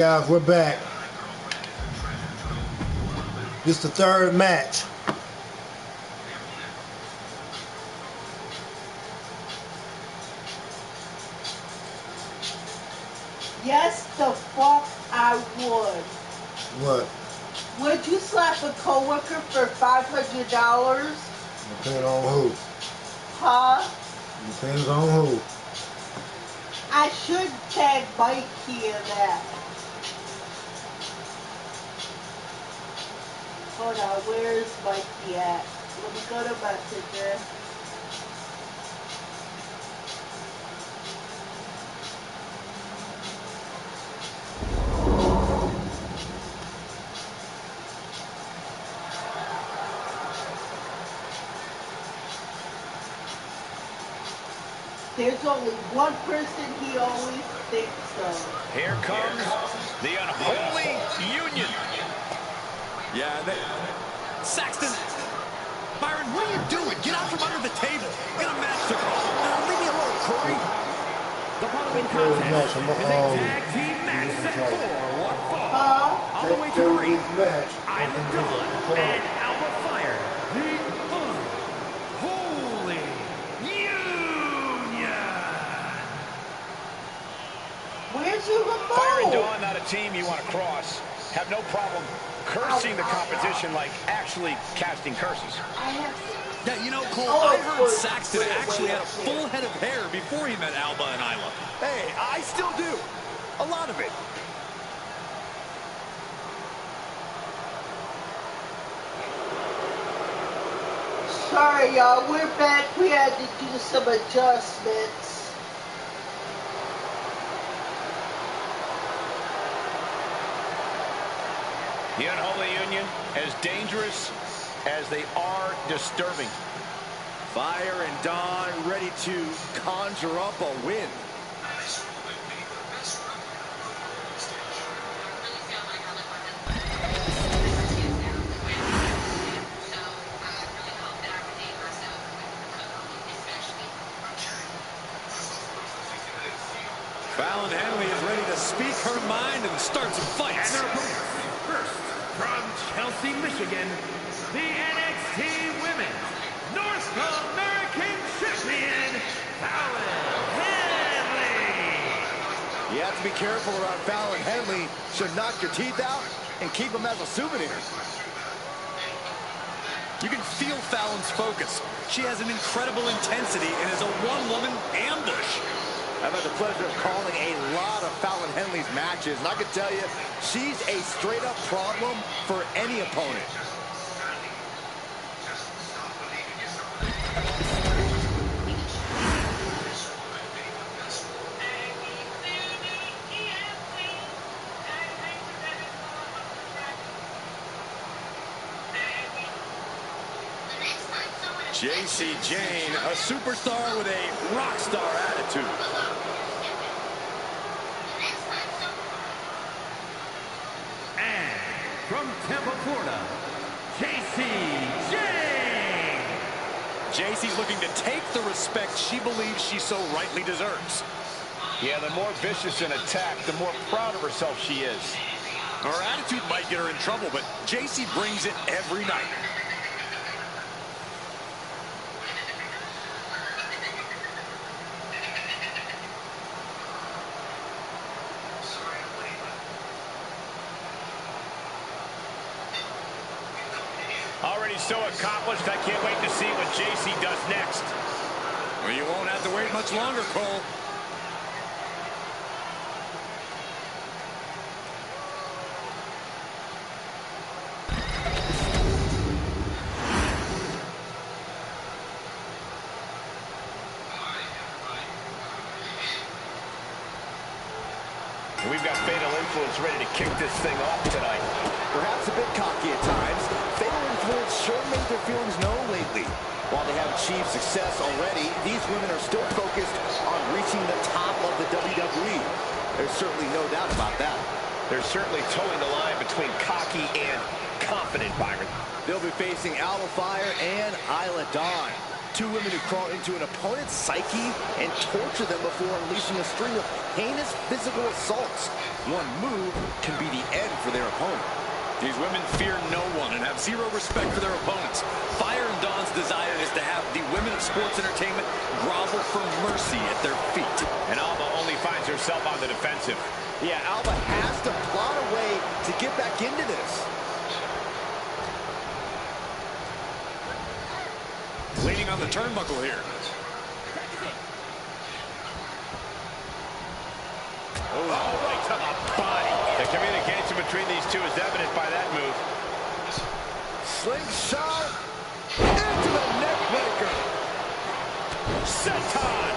Guys, we're back. This is the third match. Yes, the fuck I would. What? Would you slap a coworker for $500? Depends on who. Huh? Depends on who. I should tag Mikey in that. Hold on, where's Mikey at? Let me go to Messenger. There's only one person he always thinks of. Here comes the unholy union. Yeah, Saxton. Byron, what are you doing? Get out from under the table. Get a match to call. Leave me alone, Corey. The following contest is a tag team match set for one fall. All the way to the ring, Isla Dawn and Alpha Fire, the Unholy Union. Where's your remote? Fire and Dawn, not a team you want to cross. Have no problem cursing the competition like actually casting curses. Yeah, you know, Cole, I heard Saxton actually had a full head of hair before he met Alba and Isla. Hey, I still do. A lot of it. Sorry, y'all. We're back. We had to do some adjustments. The Unholy Union, as dangerous as they are disturbing. Fire and Dawn ready to conjure up a win. Fallon Henley is ready to speak her mind and start some fights. And their opponents, first, from Chelsea, Michigan, the NXT Women's North American Champion, Fallon Henley. You have to be careful around Fallon Henley. She'll knock your teeth out and keep them as a souvenir. You can feel Fallon's focus. She has an incredible intensity and is a one-woman ambush. I've had the pleasure of calling a lot of Fallon Henley's matches, and I can tell you, she's a straight-up problem for any opponent. J.C. Jane, a superstar with a rock star attitude. And from Tampa, Florida, J.C. Jane. J.C.'s looking to take the respect she believes she so rightly deserves. Yeah, the more vicious an attack, the more proud of herself she is. Her attitude might get her in trouble, but J.C. brings it every night. Already so accomplished, I can't wait to see what JC does next. Well, you won't have to wait much longer, Cole. We've got Fatal Influence ready to kick this thing off tonight. Perhaps a bit cocky at times, Fatal Influence sure made their feelings known lately. While they have achieved success already, these women are still focused on reaching the top of the WWE. There's certainly no doubt about that. They're certainly towing the line between cocky and confident, Byron. They'll be facing Alpha Fire and Isla Dawn. Two women who crawl into an opponent's psyche and torture them before unleashing a string of heinous physical assaults. One move can be the end for their opponent. These women fear no one and have zero respect for their opponents. Fire and Dawn's desire is to have the women of sports entertainment grovel for mercy at their feet. And Alba only finds herself on the defensive. Yeah, Alba has to plot a way to get back into this. Leaning on the turnbuckle here. Oh, right to the body. The communication between these two is evident by that move. Slingshot into the neck breaker. Senton.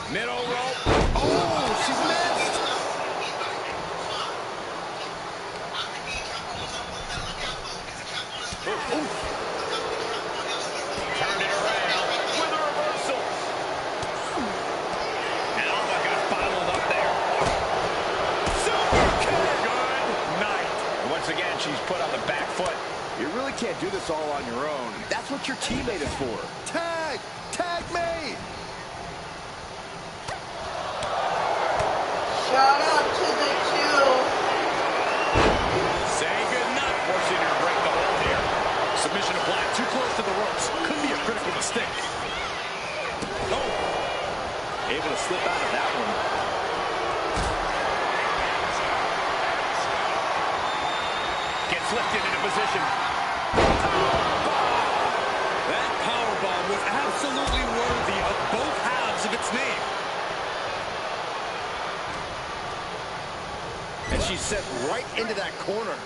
Middle rope. Oh, she's missed. Turned it around with a reversal. And Alba got bottled up there. Super kick. Good night. And once again, she's put on the back foot. You really can't do this all on your own. That's what your teammate is for. Tag! Tag made! Shout out to the two. Say goodnight. Forcing her to break the hold here. Submission applied. Too close to the ropes. Could be a critical mistake. Oh! Able to slip out of that one. Gets lifted into position. That powerbomb was absolutely worthy of both halves of its name. And she's set right into that corner.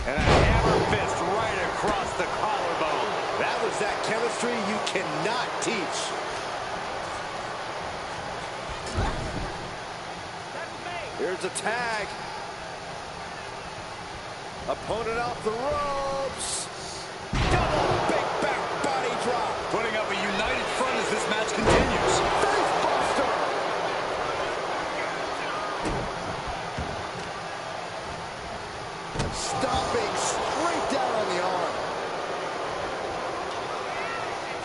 And a hammer fist right across the collarbone. That was that chemistry you cannot teach. Here's a tag. Opponent off the ropes. Double big back body drop. Putting up a united front as this match continues. Face buster. Stomping straight down on the arm.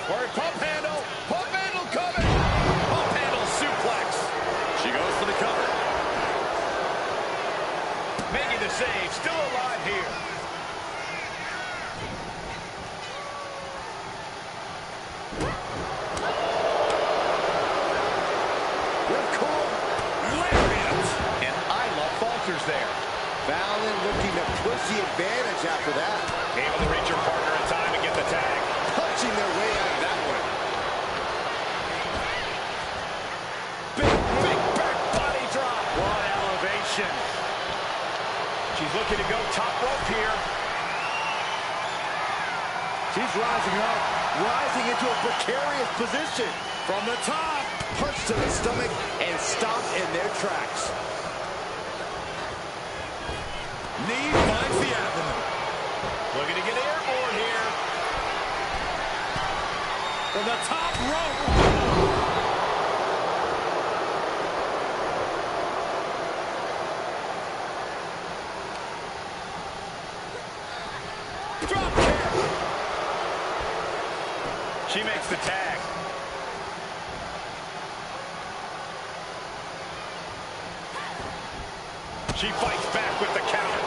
For a pump handle. Pump handle coming. Pump handle suplex. She goes for the cover. Making the save. Still alive here. Lariat. And Isla falters there. Fallon looking to push the advantage after that. Able to reach her partner in time and get the tag. Punching their way out of that one. Big back body drop. What elevation. She's looking to go top rope here. She's rising up, rising into a precarious position. From the top. Punch to the stomach and stop in their tracks. Knee finds the abdomen. Looking to get airborne here. From the top rope. Drop kick. She makes the tag. She fights back with the counter.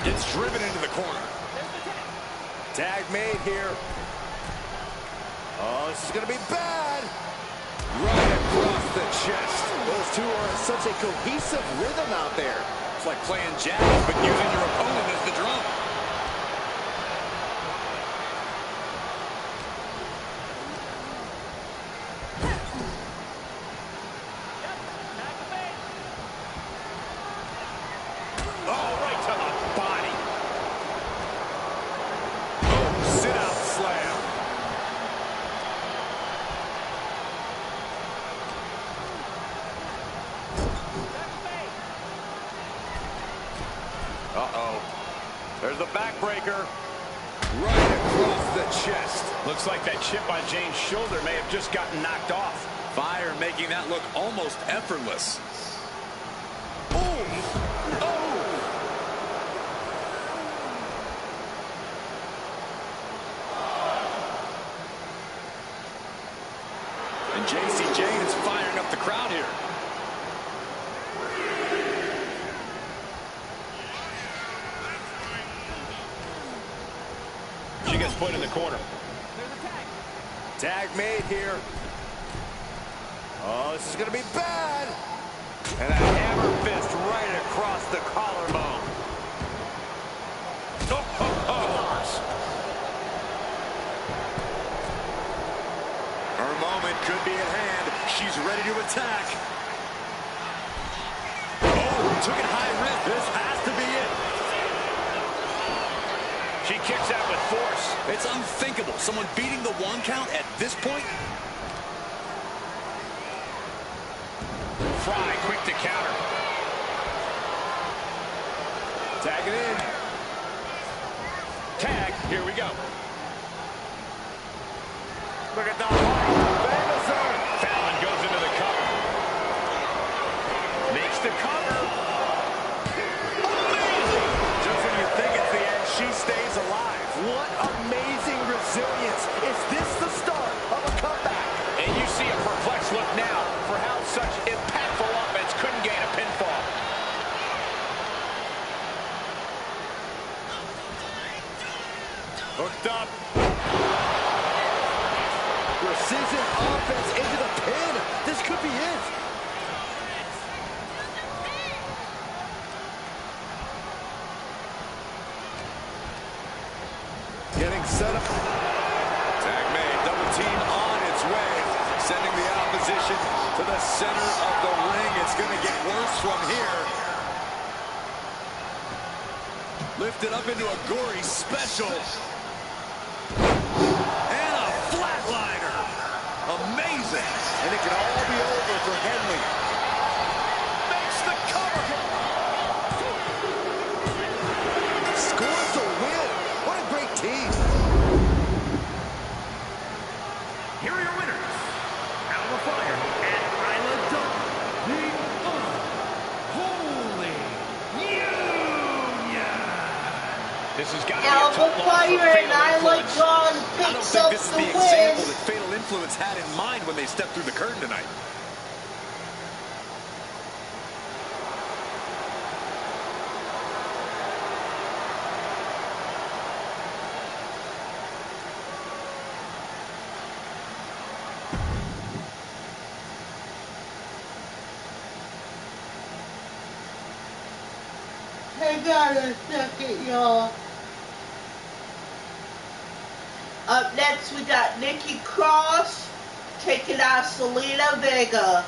It's driven into the corner. Tag made here. Oh, this is going to be bad. Right across the chest. Those two are in such a cohesive rhythm out there. It's like playing jazz, but using your opponent as the drum. Oh, right to the body. Oh, sit-out slam. Uh-oh. There's the backbreaker. Right across the chest. Looks like that chip on Jane's shoulder may have just gotten knocked off. Fire making that look almost effortless. Oh! Oh! And JC Jane is firing up the crowd here. She gets put in the corner. Tag made here. Oh, this is going to be bad. And a hammer fist right across the collarbone. Oh, oh, oh. Her moment could be at hand. She's ready to attack. Oh, took it high risk. This has to be it. She kicks out with force. It's unthinkable. Someone beating the 1 count at this point. Fry, quick to counter. Tag it in. Tag, here we go. Look at that light. Famouser. Fallon goes into the cover. Makes the cover. Amazing. Just when you think it's the end, she stays alive. What amazing resilience. Is this the start of a comeback? And you see a perplexed look now for how such impactful offense couldn't gain a pinfall. Hooked up. Precision offense into the pin. This could be it. Getting set up. Tag made. Double team on its way. Sending the opposition to the center of the ring. It's going to get worse from here. Lifted up into a gory special. And a flatliner. Amazing. And it can all be over for Henley. Makes the cover. Scores the win. What a great team. Here are your winners. Alba Fire and Isla Dawn. The Unholy Union. This has got to be a Alba tough loss for Fire and Fatal Isla Influence. Dawn I don't picks think up this is the the win. example that Fatal Influence had in mind when they stepped through the curtain tonight. Hang on a second, y'all. Up next, we got Nikki Cross taking out Selena Vega.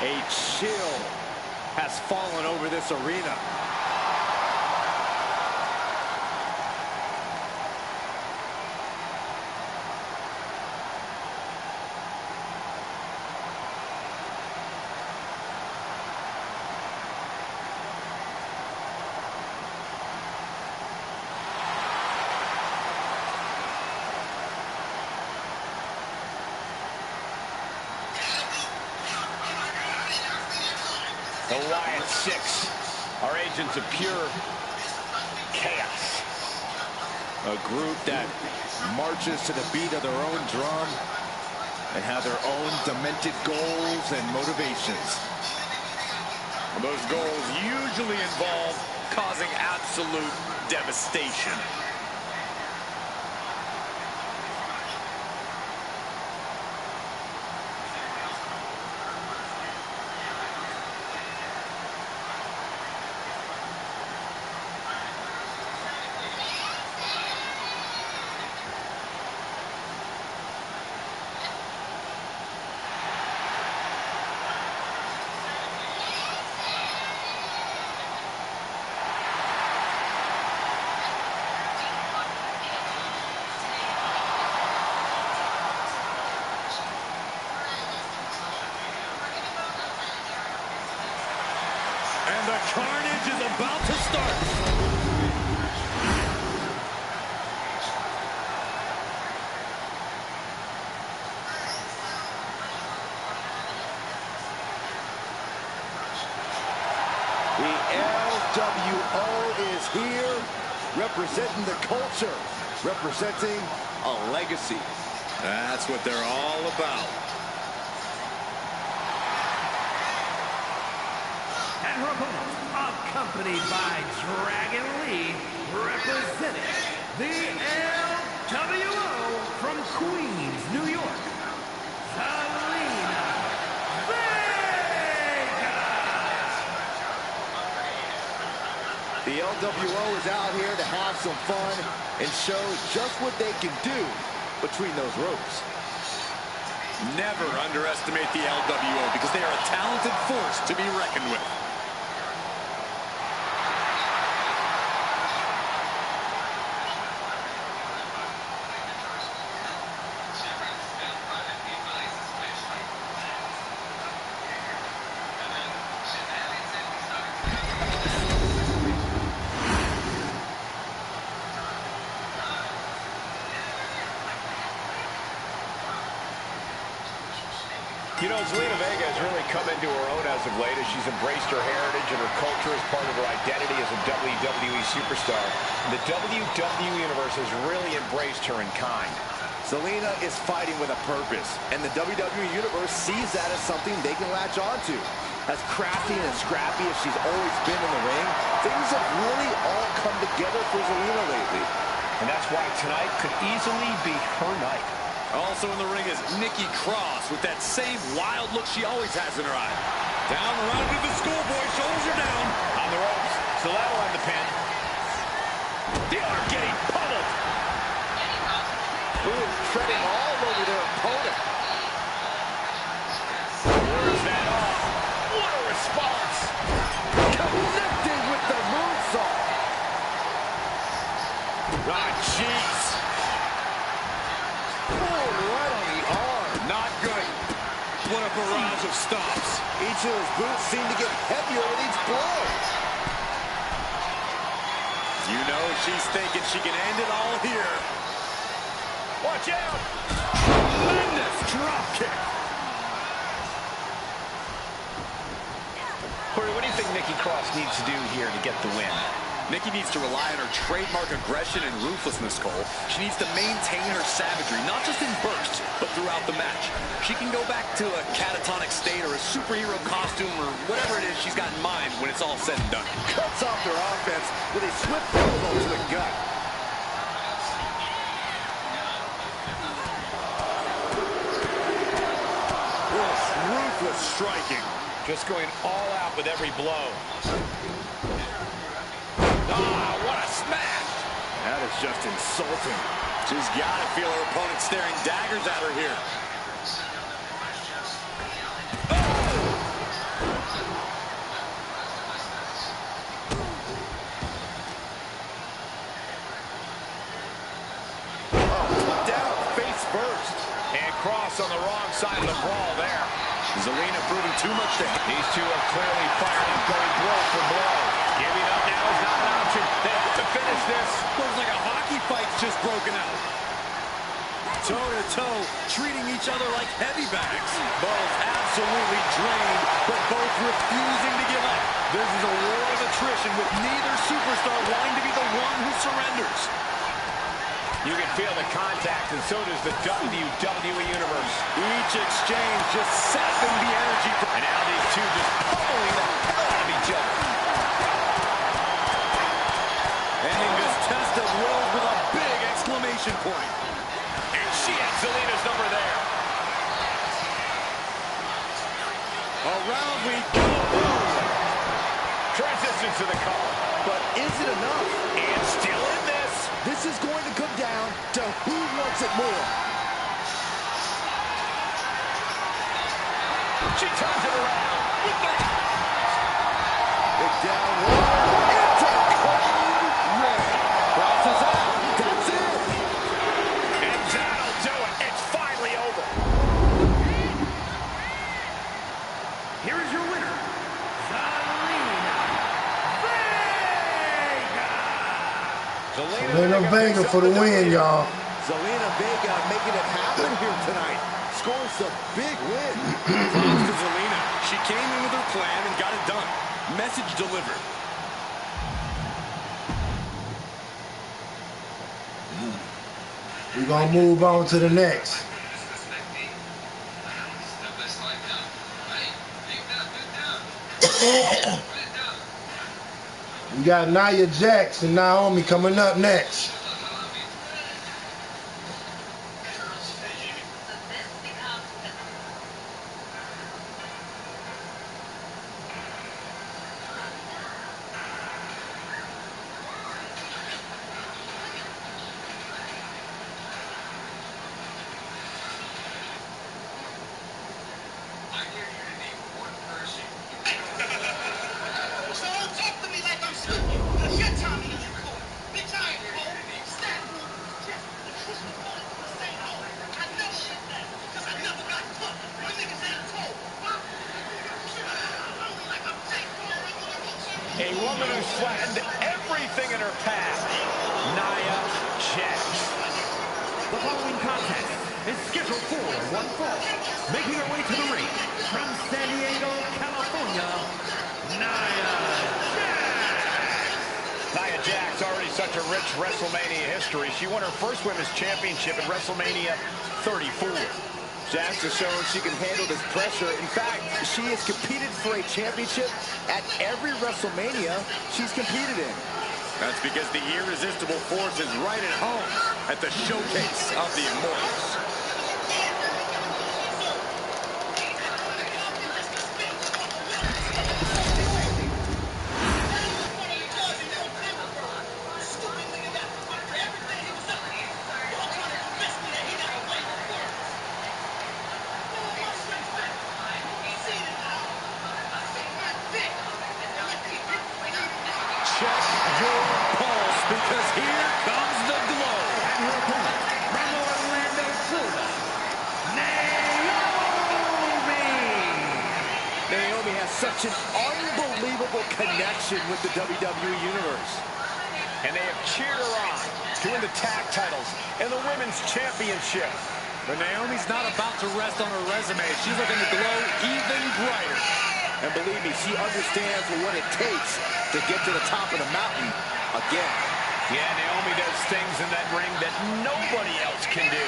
A chill has fallen over this arena. The Wyatt Six are agents of pure chaos. A group that marches to the beat of their own drum and have their own demented goals and motivations. Those goals usually involve causing absolute devastation. And the carnage is about to start. The SWO is here, representing the culture, representing a legacy. That's what they're all about. And her opponent, accompanied by Dragon Lee, representing the LWO from Queens, New York, Zelina Vega. The LWO is out here to have some fun and show just what they can do between those ropes. Never underestimate the LWO because they are a talented force to be reckoned with. You know, Zelina Vega has really come into her own as of late as she's embraced her heritage and her culture as part of her identity as a WWE superstar. The WWE Universe has really embraced her in kind. Zelina is fighting with a purpose, and the WWE Universe sees that as something they can latch onto. As crafty and scrappy as she's always been in the ring, things have really all come together for Zelina lately. And that's why tonight could easily be her night. Also in the ring is Nikki Cross with that same wild look she always has in her eye. Down around to the schoolboy, shoulders are down. On the ropes, so that'll end the pin. The arm getting pummeled. Ooh, treading all over their opponent. Where's that off? What a response. Connecting with the moonsault. Ah, jeez. Right on the arm. Not good. What a barrage of stomps. Each of those boots seem to get heavier with each blow. You know she's thinking she can end it all here. Watch out. Tremendous drop kick. Corey, what do you think Nikki Cross needs to do here to get the win? Nikki needs to rely on her trademark aggression and ruthlessness, Cole. She needs to maintain her savagery, not just in bursts, but throughout the match. She can go back to a catatonic state or a superhero costume or whatever it is she's got in mind when it's all said and done. Cuts off their offense with a swift elbow to the gut. Ruthless striking. Just going all out with every blow. Ah, what a smash! That is just insulting. She's got to feel her opponent staring daggers at her here. Oh, down face first. And Cross on the wrong side of the brawl there. Zelina proving too much to him. These two are clearly fired up, going blow for blow. Giving up now is not an option. They have to finish this. Looks like a hockey fight's just broken out. toe-to-toe, treating each other like heavy bags. Both absolutely drained, but both refusing to give up. This is a war of attrition with neither superstar wanting to be the one who surrenders. You can feel the contact, and so does the WWE Universe. Each exchange just sapping the energy. And now these two just pummeling the hell out of each other. Ending this test of wills with a big exclamation point. And she had Zelina's number there. Around we go. Transition to the collar. But is it enough? And still in this. This is going to come down to who wants it more. She turns it around with the... Big down low. It's a cold red. Crosses out. That's it. And that'll do it. It's finally over. Here is your winner, Zelina Vega for the win, y'all. Zelina Vega making it happen here tonight. Scores a big win. Props to Zelina. She came in with her plan and got it done. Message delivered. We're going to move on to the next. We got Nia Jax and Naomi coming up next. A woman who's flattened everything in her path. Nia Jax. The following contest is scheduled for one fall. Making her way to the ring from San Diego, California, Nia Jax. Nia Jax, already such a rich WrestleMania history. She won her first women's championship at WrestleMania 34. Jax has shown she can handle this pressure. In fact, she has competed for a championship at every WrestleMania she's competed in. That's because the irresistible force is right at home at the showcase of the Immortals. Check your pulse, because here comes the glow. And her opponent from Orlando, Florida, Naomi has such an unbelievable connection with the WWE Universe. And they have cheered her on to win the tag titles and the women's championship. But Naomi's not about to rest on her resume. She's looking to glow even brighter. And believe me, she understands what it takes to get to the top of the mountain again. Yeah, Naomi does things in that ring that nobody else can do.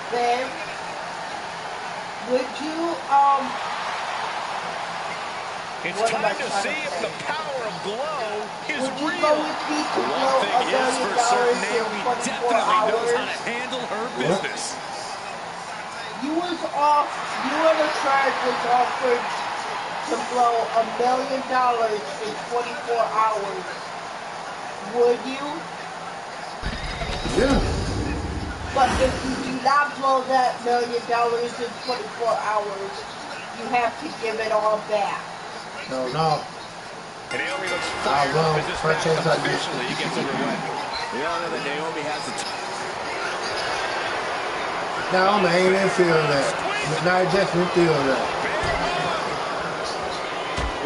Then, would you, It's what am I time to trying see to if say? the power of glow is Would you real. go with me to One blow thing $1 is for million certain, in Naomi 24 definitely knows how hours? to handle her business. You and the tribe was offered to blow $1 million in 24 hours. Would you? Yeah. But if you do not blow that $1 million in 24 hours, you have to give it all back. No. And Naomi looks fired up as this match officially gets underway. We all know that Naomi has the Naomi ain't in feel that. Nia Jax didn't feel that.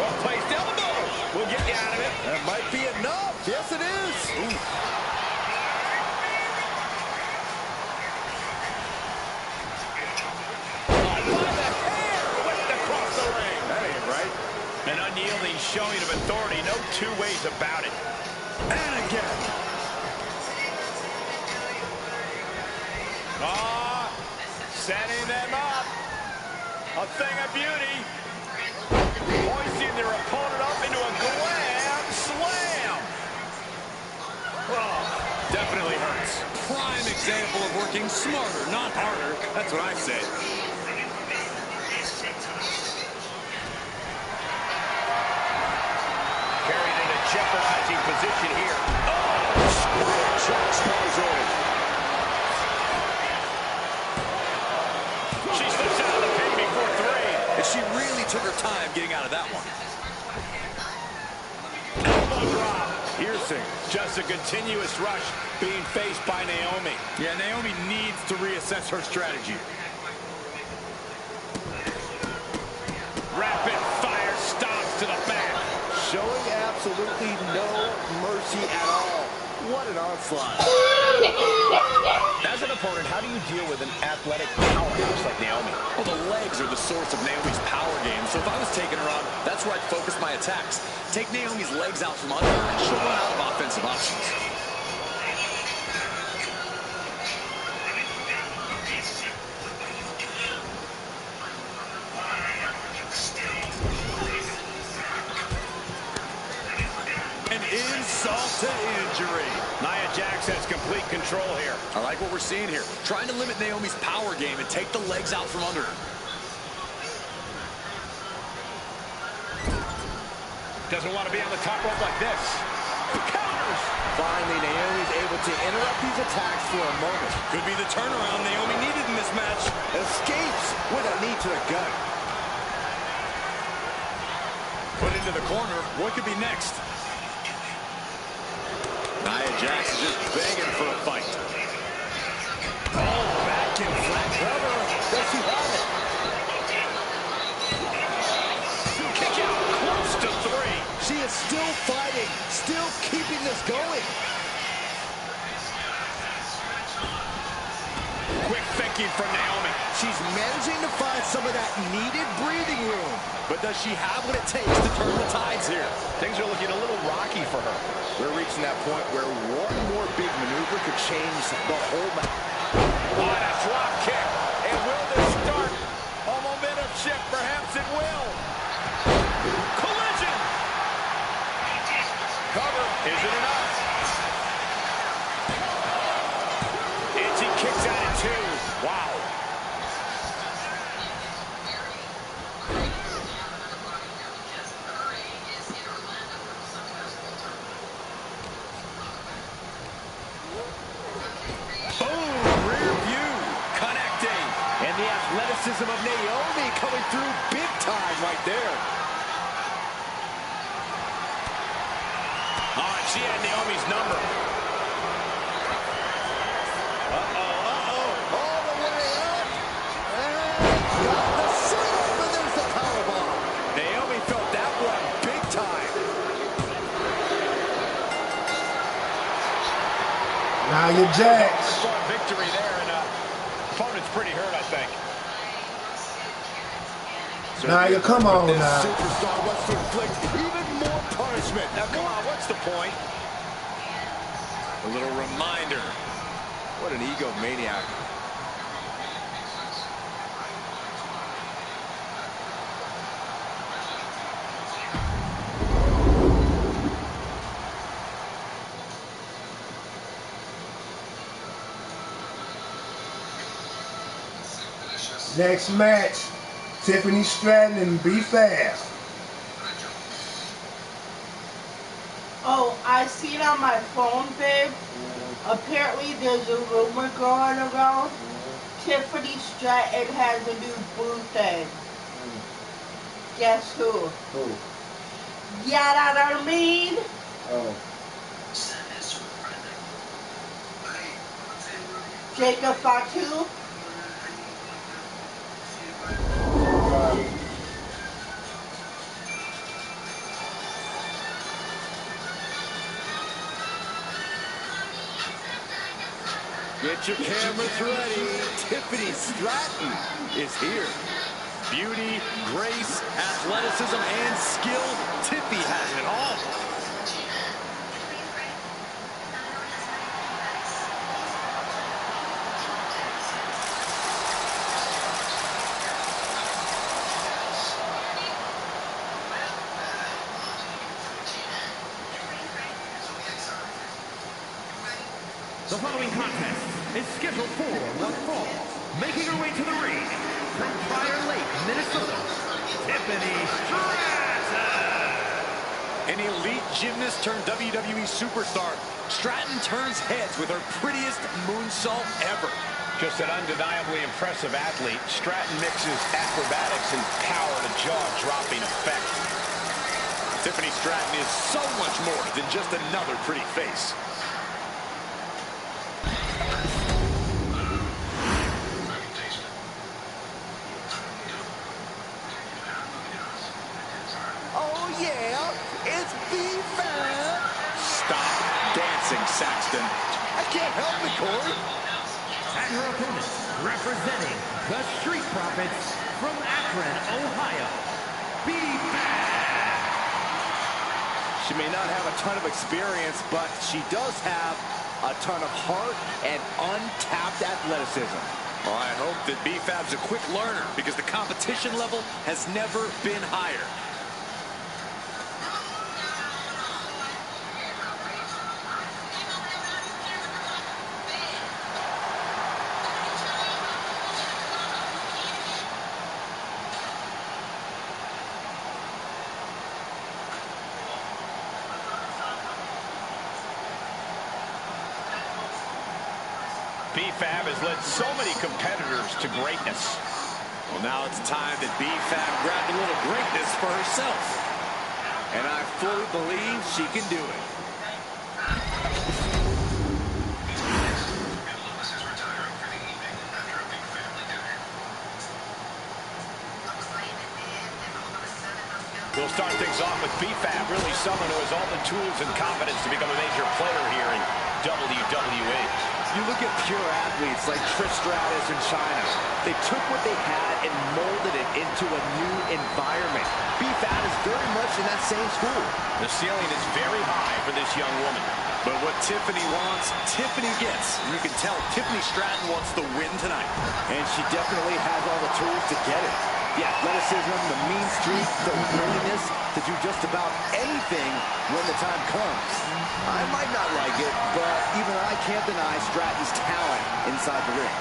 Well placed elbow. We'll get you out of it. That might be enough. Yes, it is. Ooh. An unyielding showing of authority, no two ways about it. And again. Setting them up. A thing of beauty. Hoisting their opponent up into a glam slam. Oh, definitely hurts. Prime example of working smarter, not harder. That's what I say. Jeopardizing position here. She slips out of the pin before 3. And she really took her time getting out of that one. Elbow drop. Piercing. Just a continuous rush being faced by Naomi. Yeah, Naomi needs to reassess her strategy. Rapid fire stomps to the back. Showing absolutely no mercy at all. What an onslaught. As an opponent, how do you deal with an athletic powerhouse like Naomi? Well, the legs are the source of Naomi's power game, so if I was taking her on, that's where I'd focus my attacks. Take Naomi's legs out from under her, and she'll run out of offensive options. Insult to injury. Nia Jax has complete control here. I like what we're seeing here. Trying to limit Naomi's power game and take the legs out from under her. Doesn't want to be on the top rope like this. Counters. Finally, Naomi's able to interrupt these attacks for a moment. Could be the turnaround Naomi needed in this match. Escapes with a knee to the gut. Put into the corner. What could be next? Nia Jax is just begging for a fight. Oh, back in flat cover. Does she have it? Kick out close to 3. She is still fighting, still keeping this going. Quick thinking from Naomi. She's managing to find some of that needed breathing room. But does she have what it takes to turn the tides here? Things are looking a little rocky for her. We're reaching that point where one more big maneuver could change the whole match. What a drop kick. And will this start a momentum shift? Perhaps it will. Collision. Cover. Is it enough? And she kicks out at 2. Wow. Athleticism of Naomi coming through big time right there. Oh, and she had Naomi's number. All the way up. And got the serve, and there's the powerbomb. Naomi felt that one big time. Nia Jax. Victory there, and opponent's pretty hurt, I think. Nia, come on now. Superstar wants to inflict even more punishment. Now, come on, what's the point? A little reminder. What an egomaniac. Next match, Tiffany Stratton and Be Fast. Oh, I seen on my phone, babe. Apparently there's a rumor going around Tiffany Stratton has a new boo thing. Guess who? Who? Yeah, know what I mean? Oh. Jacob Fatu. Get your cameras ready. Tiffany Stratton is here. Beauty, grace, athleticism, and skill. Tiffy has it all. The following contest is scheduled for one fall. Making her way to the ring from Prior Lake, Minnesota, Tiffany Stratton. An elite gymnast turned WWE superstar, Stratton turns heads with her prettiest moonsault ever. Just an undeniably impressive athlete, Stratton mixes acrobatics and power to jaw-dropping effect. Tiffany Stratton is so much more than just another pretty face. Oh, yeah, it's B-Fab. Stop dancing, Saxton. I can't help it, Corey. And her opponent, representing the Street Profits from Akron, Ohio, B-Fab. She may not have a ton of experience, but she does have a ton of heart and untapped athleticism. Well, I hope that B-Fab's a quick learner because the competition level has never been higher. B-Fab has led so many competitors to greatness. Well, now it's time that B-Fab grabbed a little greatness for herself. And I fully believe she can do it. We'll start things off with B-Fab, really someone who has all the tools and confidence to become a major player here in WWE. You look at pure athletes like Trish Stratus in China. They took what they had and molded it into a new environment. B-Fab is very much in that same school. The ceiling is very high for this young woman. But what Tiffany wants, Tiffany gets. And you can tell Tiffany Stratton wants the win tonight. And she definitely has all the tools to get it. The athleticism, the mean streak, the willingness to do just about anything when the time comes. I might not like it, but even I can't deny Stratton's talent inside the ring.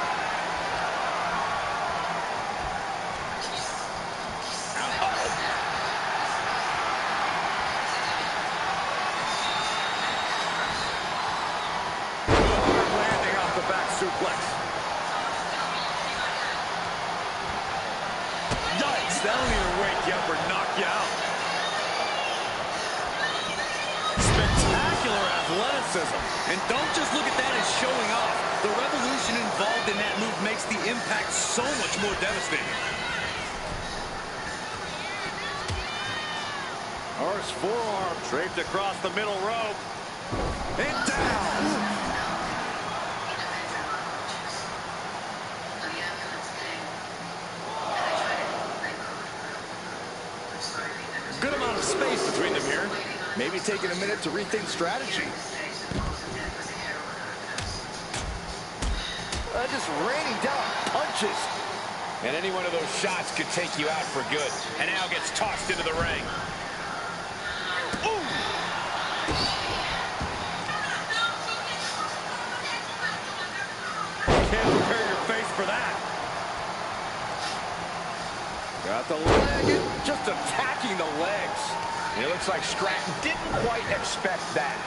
Landing off the back suplex. Yikes, that'll either wake you up or knock you out. Spectacular athleticism. And don't just look at that as showing off. The revolution involved in that move makes the impact so much more devastating. Horse forearm draped across the middle rope. And down. Good amount of space between them here. Maybe taking a minute to rethink strategy. Just raining down punches. And any one of those shots could take you out for good. And now gets tossed into the ring. Ooh! Can't prepare your face for that. Got the leg, just attacking the legs. It looks like Stratton didn't quite expect that.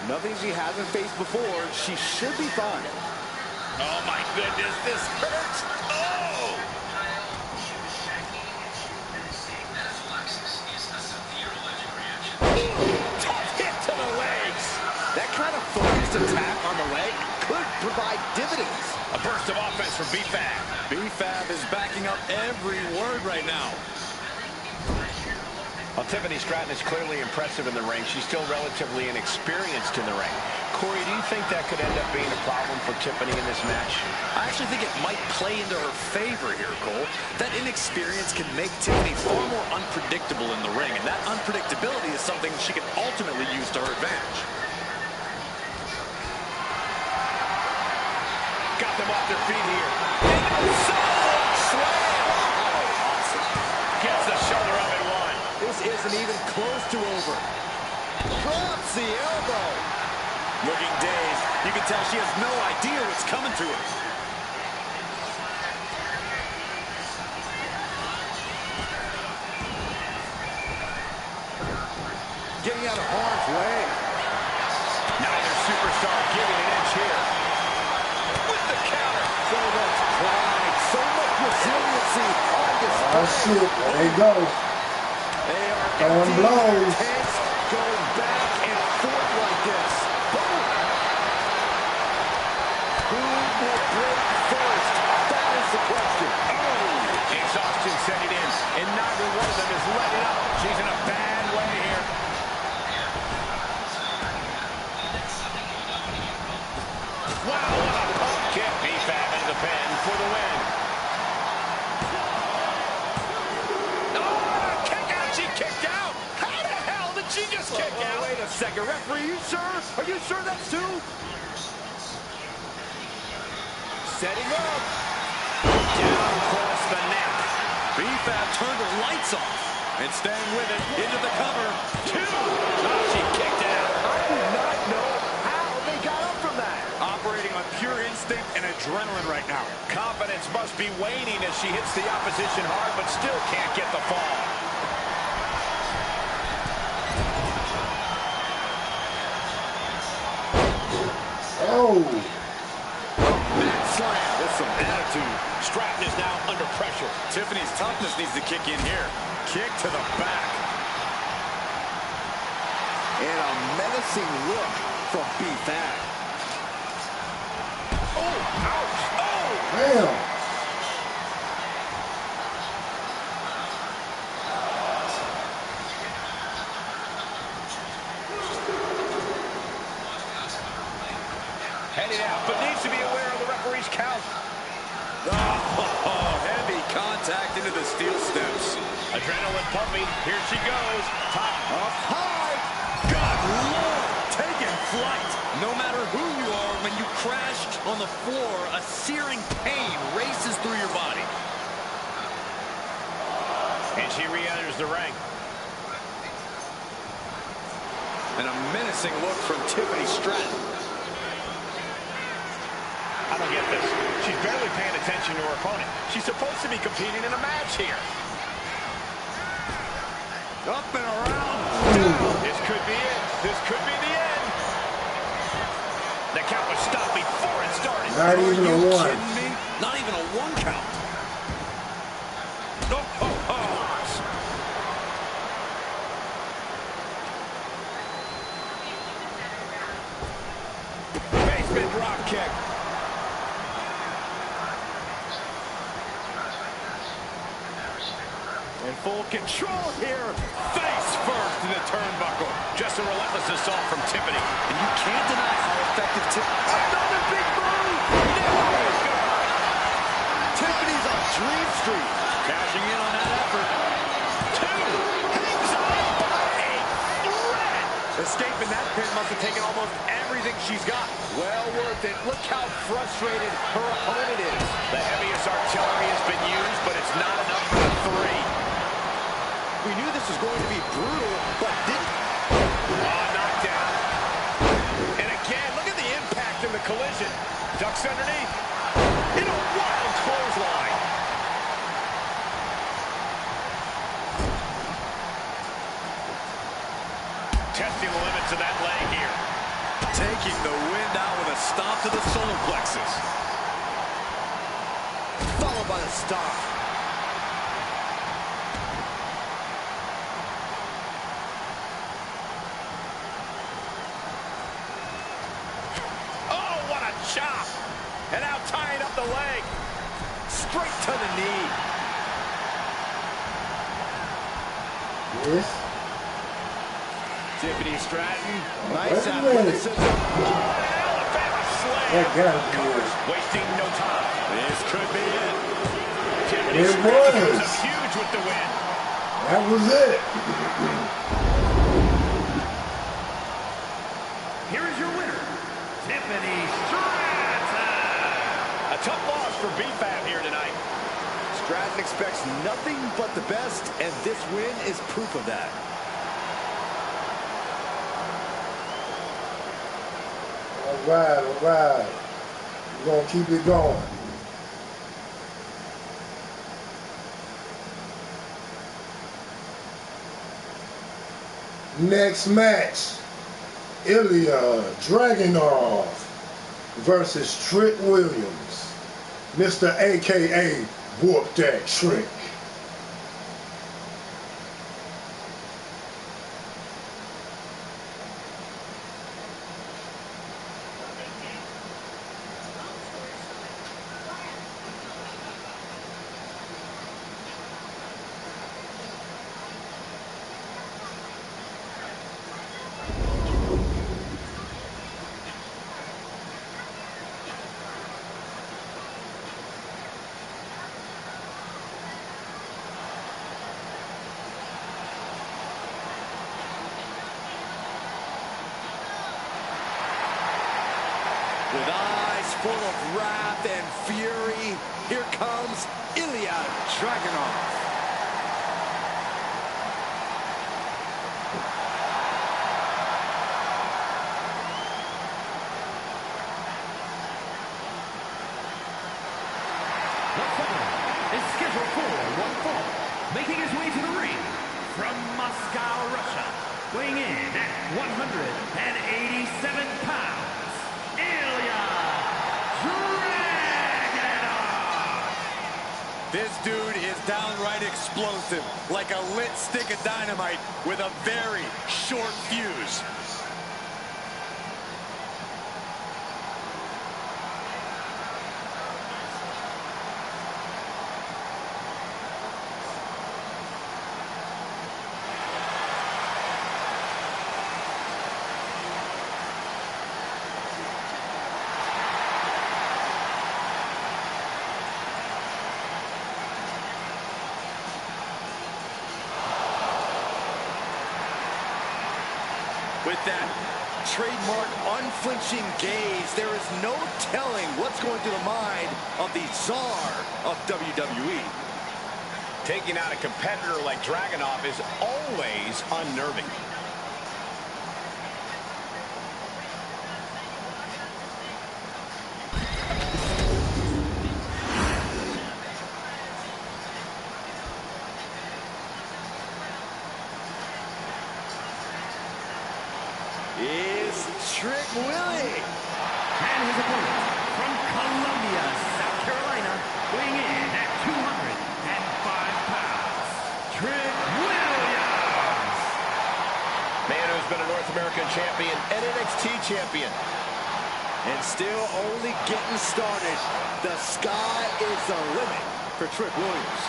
Nothing she hasn't faced before. She should be fine. Oh, my goodness, this hurts. Oh! Tough hit to the legs. That kind of focused attack on the leg could provide dividends. A burst of offense from B-Fab. B-Fab is backing up every word right now. Well, Tiffany Stratton is clearly impressive in the ring. She's still relatively inexperienced in the ring. Corey, do you think that could end up being a problem for Tiffany in this match? I actually think it might play into her favor here, Cole. That inexperience can make Tiffany far more unpredictable in the ring, and that unpredictability is something she can ultimately use to her advantage. Got them off their feet here. Slam! Gets the shoulder up and one. This isn't even close to over. Drops the elbow. Looking dazed. You can tell she has no idea what's coming to her. Getting out of harm's way. Neither superstar giving an inch here. With the counter. So much pride, so much resiliency on display. Oh, shit. There you go. They are Throwing blows. intense, going back and forth like this. Boom. Who will break first? That is the question. Oh! Exhaustion setting in, and neither one of them is letting up. She's in a bad way here. Wow, what a pump kick. B-Fab into the pin for the win. Oh, kick out. She kicked out. How the hell did she just kick out? Wait a second, referee, are you sure? Are you sure that's two? Setting up. Down across the neck. B-Fab turned her lights off and staying with it into the cover. Two. Oh, she kicked out. I do not know how they got up from that. Operating on pure instinct and adrenaline right now. Confidence must be waning as she hits the opposition hard, but still can't get the fall. Oh. Back slam with some attitude. Stratton is now under pressure. Tiffany's toughness needs to kick in here. Kick to the back. And a menacing look from B-Fab. Oh, ouch. Oh! Damn. Headed out, but needs to be aware of the referee's count. Oh, heavy contact into the steel steps. Adrenaline pumping. Here she goes. Top. Up high. Good Lord, taking flight. No matter who you are, when you crash on the floor, a searing pain races through your body. And she re-enters the ring. And a menacing look from Tiffany Stratton. I don't get this. She's barely paying attention to her opponent. She's supposed to be competing in a match here. Up and around. This could be it. This could be the end. The count was stopped before it started. Not even a one. Kidding me? Not even a one count. Oh, oh, oh. Basement drop kick. In full control here. Face first in the turnbuckle. Just a relentless assault from Tiffany. And you can't deny how effective Another big move. Tiffany's on Dream Street. cashing in on that effort. Two. Hangs on by a thread. Escaping that pin must have taken almost everything she's got. Well worth it. Look how frustrated her opponent is. The heaviest artillery has been used, but it's not enough for the three. We knew this was going to be brutal, but didn't. Knocked down. And again, look at the impact in the collision. Ducks underneath. In a wild clothesline. Testing the limits of that leg here. Taking the wind out with a stomp to the solar plexus. stop. Oh, what a chop! And now tying up the leg. Straight to the knee. Yes. Tiffany Stratton, nice athleticism. Alabama slam. That got to Covers, wasting no time. This could be it. Tiffany It Stratton was. comes up huge with the win. That was it. Here is your winner, Tiffany Stratton. A tough loss for BFAB here tonight. Stratton expects nothing but the best, and this win is proof of that. All right, all right. We're going to keep it going. Next match, Ilya Dragunov versus Trick Williams. Mr. AKA Whoop That Trick. With eyes full of wrath and fury, here comes Ilya Dragunov. The fight is scheduled for one fall. Making his way to the ring from Moscow, Russia. Weighing in at 187 pounds, Ilya Dragunov. This dude is downright explosive, like a lit stick of dynamite with a very short fuse. With that trademark unflinching gaze, there is no telling what's going through the mind of the czar of WWE. Taking out a competitor like Dragunov is always unnerving. Is Trick Willie. And his opponent from Columbia, South Carolina, weighing in at 205 pounds, Trick Williams. Man who's been a North American champion and NXT champion. And still only getting started. The sky is the limit for Trick Williams.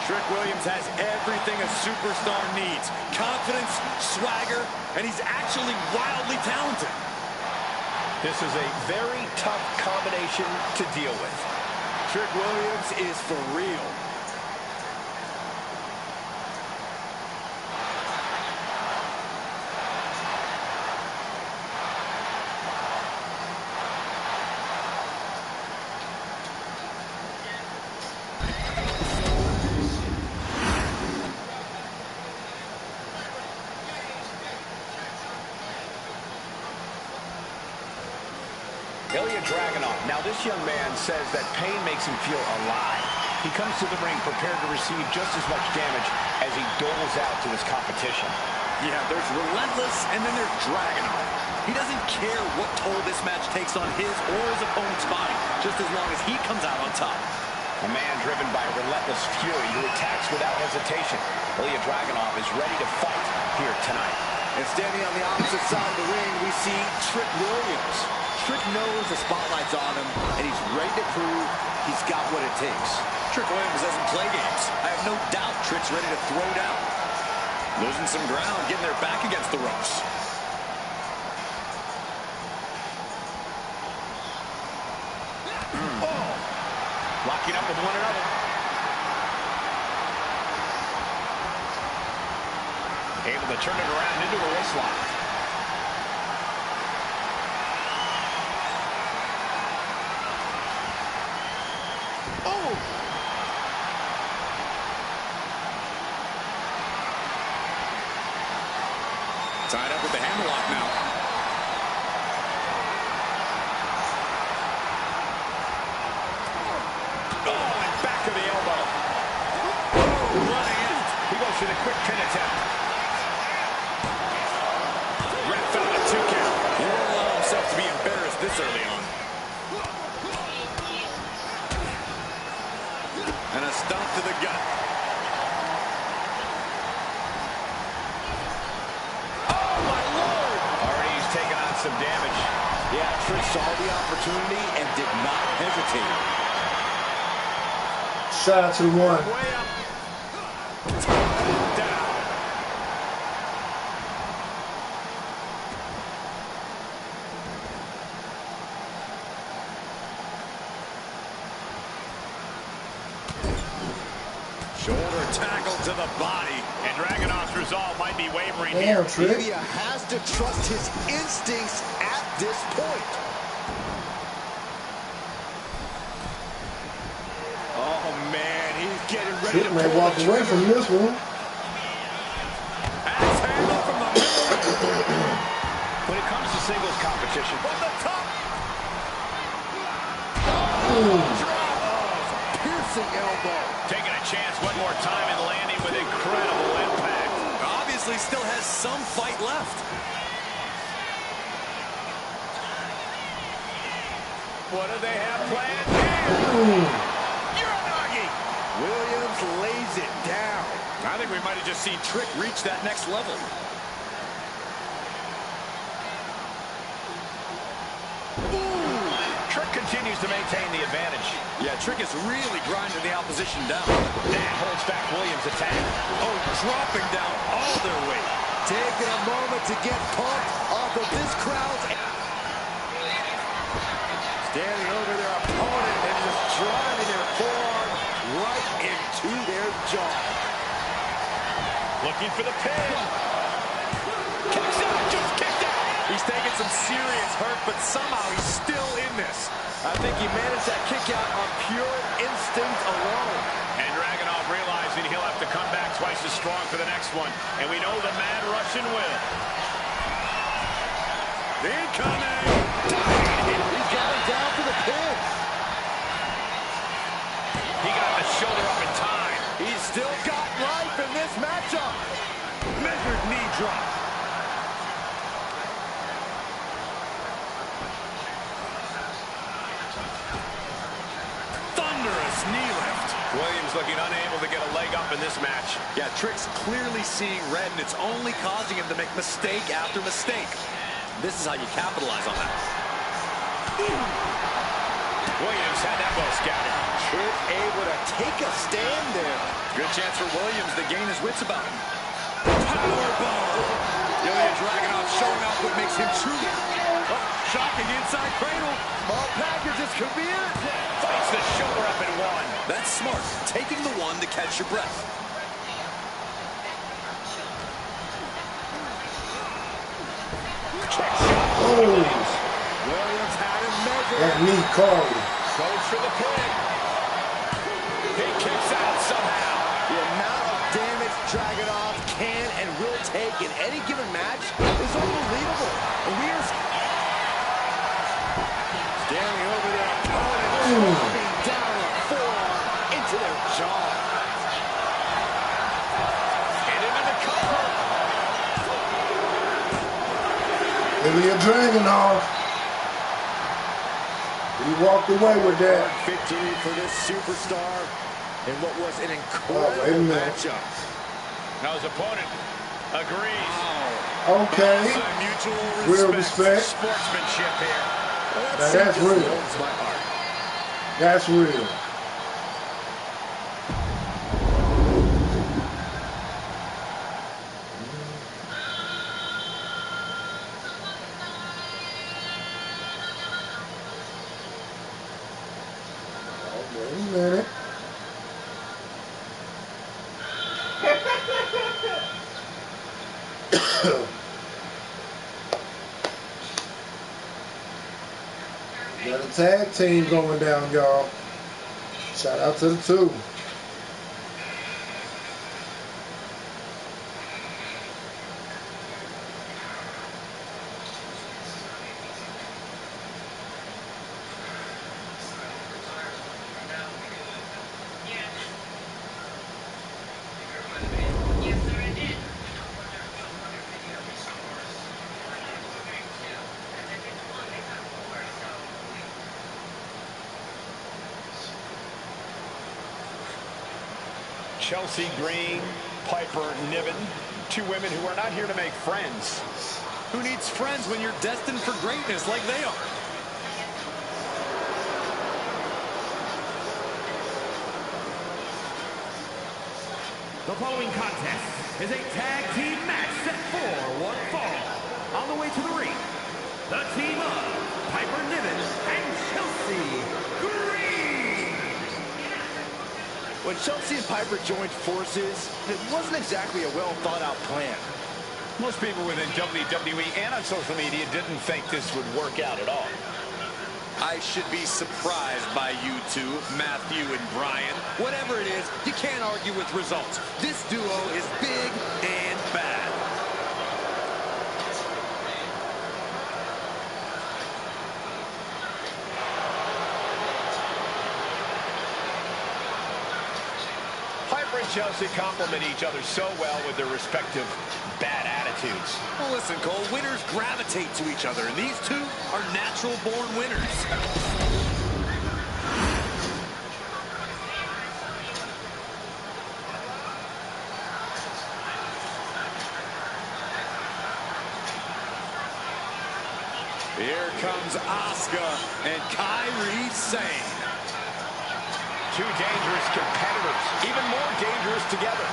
Trick Williams has everything a superstar needs. Confidence, swagger, and he's actually wildly talented. This is a very tough combination to deal with. Trick Williams is for real. Ilya Dragunov. Now, this young man says that pain makes him feel alive. He comes to the ring prepared to receive just as much damage as he doles out to his competition. Yeah, there's Relentless, and then there's Dragunov. He doesn't care what toll this match takes on his or his opponent's body, just as long as he comes out on top. A man driven by relentless fury who attacks without hesitation. Ilya Dragunov is ready to fight here tonight. And standing on the opposite side of the ring, we see Trick Williams. Trick knows the spotlight's on him, and he's ready to prove he's got what it takes. Trick Williams doesn't play games. I have no doubt Trick's ready to throw down. Losing some ground, getting their back against the ropes. Oh! Locking up with one another. Able to turn it around into a wrist lock. Oh! Tied up with the hammerlock now. Oh, and back of the elbow. Oh, running in. He goes for the quick pin attempt. Ref found a 2 count. He won't allow himself to be embarrassed this early on. And a stomp to the gut. Some damage. Yeah, Trick saw the opportunity and did not hesitate. Shout out to the one. Way up. Down. Shoulder tackle to the body. And Dragunov's resolve might be wavering here. Damn, Trick. Ilya has to trust his instincts at this point. Oh, man, he's getting ready Trick to may pull walk the away trigger. from this one. Axe handle from the middle. When it comes to singles competition, from the top. Piercing elbow. Taking a chance one more time and landing with incredible impact. Obviously still has some fight left. What do they have planned here? Uranagi! Williams lays it down. I think we might have just seen Trick reach that next level. Trick continues to maintain the advantage. Yeah, Trick is really grinding the opposition down. That holds back Williams' attack. Oh, dropping down all their weight. Taking a moment to get pumped off of this crowd's... Standing over their opponent and just driving their forearm right into their jaw. Looking for the pin. Kicks out, just kicked out. He's taking some serious hurt, but somehow he's still in this. I think he managed that kick out on pure instinct alone. And Dragunov realizing he'll have to come back twice as strong for the next one. And we know the Mad Russian will. Incoming! He's got him down to the pin. He got the shoulder up in time. He's still got life in this matchup. Measured knee drop. Thunderous knee lift. Williams looking unable to get a leg up in this match. Yeah, Trick's clearly seeing red, and it's only causing him to make mistake after mistake. This is how you capitalize on that. Williams had that well scouted. Trick able to take a stand there. Good chance for Williams to gain his wits about him. Powerbomb. Ilya Dragunov showing off what makes him true. Oh, shocking inside cradle. Small packages could be it. Fights the shoulder up in one. That's smart. Taking the one to catch your breath. Williams had him measured. That knee called. Goes for the pin. He kicks out somehow. The amount of damage Dragunov can and will take in any given match is unbelievable. And we are Staring over their opponent, dropping down a forearm into their jaw. And into the cover. Maybe a Dragunov. He walked away with that. Victory for this superstar in what was an incredible matchup. Now his opponent agrees. Okay. Mutual Real respect. Sportsmanship here. Now that's real. That's real. Wait a minute. Got a tag team going down, y'all. Shout out to the two. Chelsea Green, Piper Niven, two women who are not here to make friends. Who needs friends when you're destined for greatness like they are? The following contest is a tag team match set for one fall. On the way to the ring, the team of Piper Niven and Chelsea Green. When Chelsea and Piper joined forces, it wasn't exactly a well-thought-out plan. Most people within WWE and on social media didn't think this would work out at all. I should be surprised by you two, Matthew and Brian. Whatever it is, you can't argue with results. This duo is big and bad. Piper and Chelsea complement each other so well with their respective bad attitudes. Well, listen, Cole, winners gravitate to each other, and these two are natural-born winners. Here comes Asuka and Kairi Sane. Two dangerous competitors, even more dangerous together.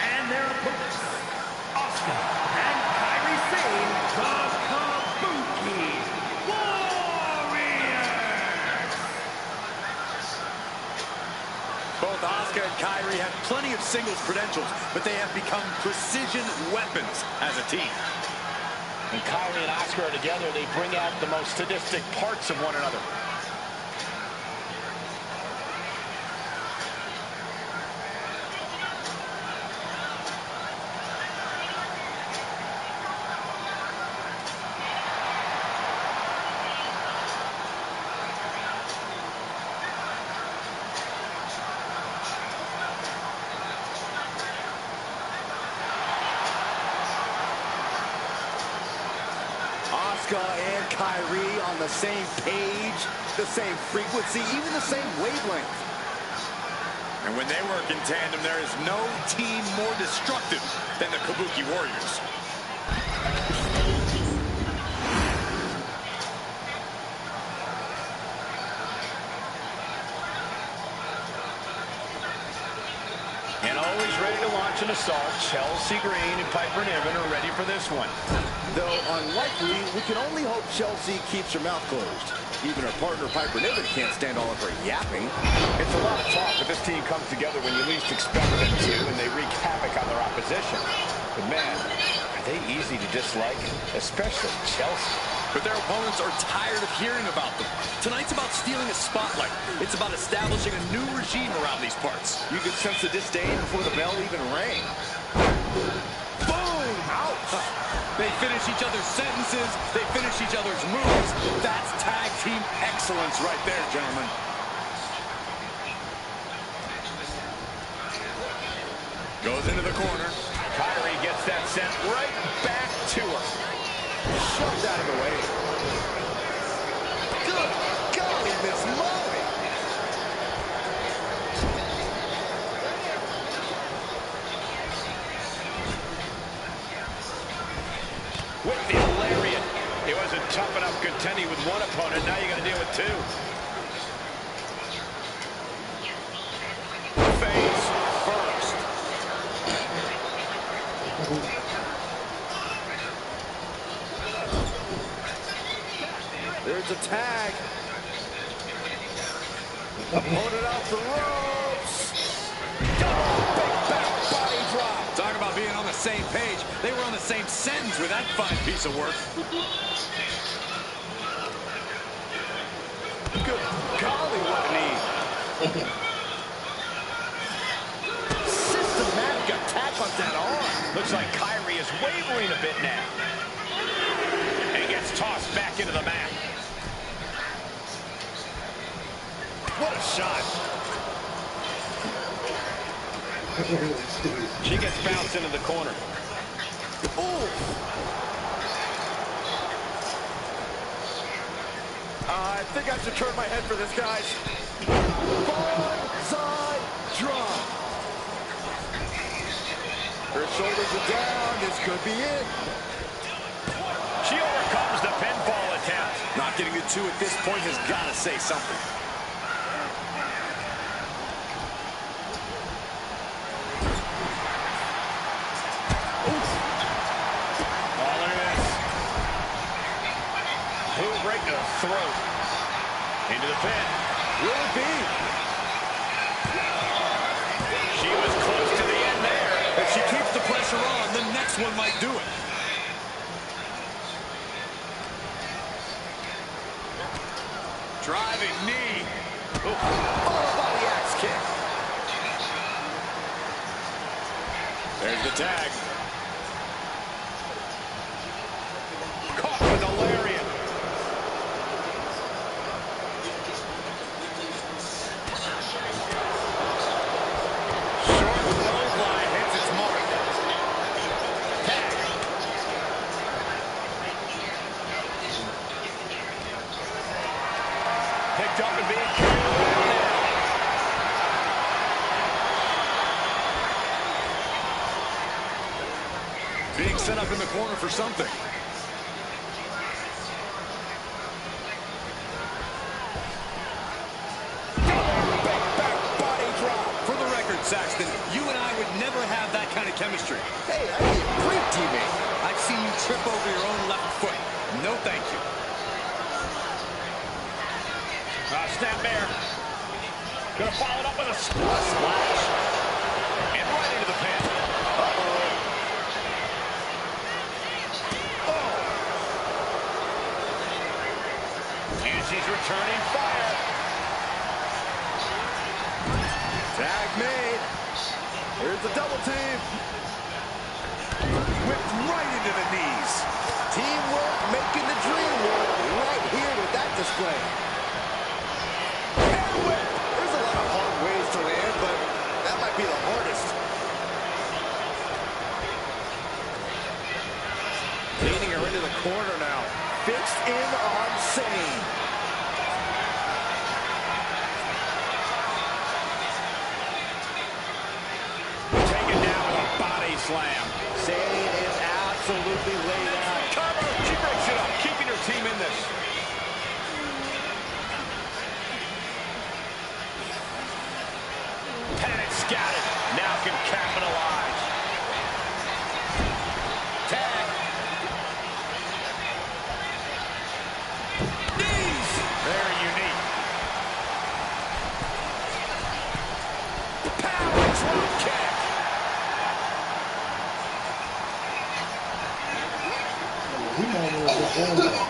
And their opponents, Asuka and Kairi Sane, the Kabuki Warriors. Both Asuka and Kairi have plenty of singles credentials, but they have become precision weapons as a team. When Kairi and Asuka are together, they bring out the most sadistic parts of one another. Asuka and Kairi on the same page, the same frequency, even the same wavelength. And when they work in tandem, there is no team more destructive than the Kabuki Warriors. And always ready to launch an assault, Chelsea Green and Piper Niven are ready for this one. Though unlikely, we can only hope Chelsea keeps her mouth closed. Even her partner, Piper Niven, can't stand all of her yapping. It's a lot of talk, but this team comes together when you least expect them to, and they wreak havoc on their opposition. But man, are they easy to dislike? Especially Chelsea. But their opponents are tired of hearing about them. Tonight's about stealing a spotlight. It's about establishing a new regime around these parts. You could sense the disdain before the bell even rang. Boom! Ouch! They finish each other's sentences. They finish each other's moves. That's tag team excellence right there, gentlemen. Goes into the corner. Kyrie gets that sent right back to her. Shoved out of the way. Good golly, Miss Molly. With the lariat. He wasn't tough enough contending with one opponent. Now you got to deal with two. Face first. There's a tag. Opponent off the ropes. Big back body drop. Talk about being on the same page. They were on the same sentence with that fine piece of work. Good golly, what a knee. Systematic attack on that arm. Looks like Kyrie is wavering a bit now. And gets tossed back into the mat. What a shot. She gets bounced into the corner. Ooh. I think I should turn my head for this, guys. Banzai drop. Her shoulders are down. This could be it. She overcomes the pinfall attempt. Not getting the two at this point has got to say something. Right to the throat. Into the pin. Will it be? She was close to the end there. If she keeps the pressure on, the next one might do it. Driving knee. Oh, body axe kick. There's the tag. Caught with a lariat. Picked up and being carried away now. Being set up in the corner for something. Big back body drop. For the record, Saxton, you and I would never have that kind of chemistry. Hey, I'd be a great teammate. I've seen you trip over your own left foot. No, thank you. Snap there. Gonna follow it up with a splash. And right into the pin. And she's returning fire. Tag made. Here's the double team. Whipped right into the knees. Teamwork making the dream work right here with that display. Hair whip. There's a lot of hard ways to land, but that might be the hardest. Leading her into the corner now. Fixed in on Sane. Taken down with a body slam. Sane is absolutely laid out. Cover. She breaks it up, keeping her team in this. Panic scattered. Now can capitalize. Tag. Knees. Very unique. Power drop kick. He might want to get down.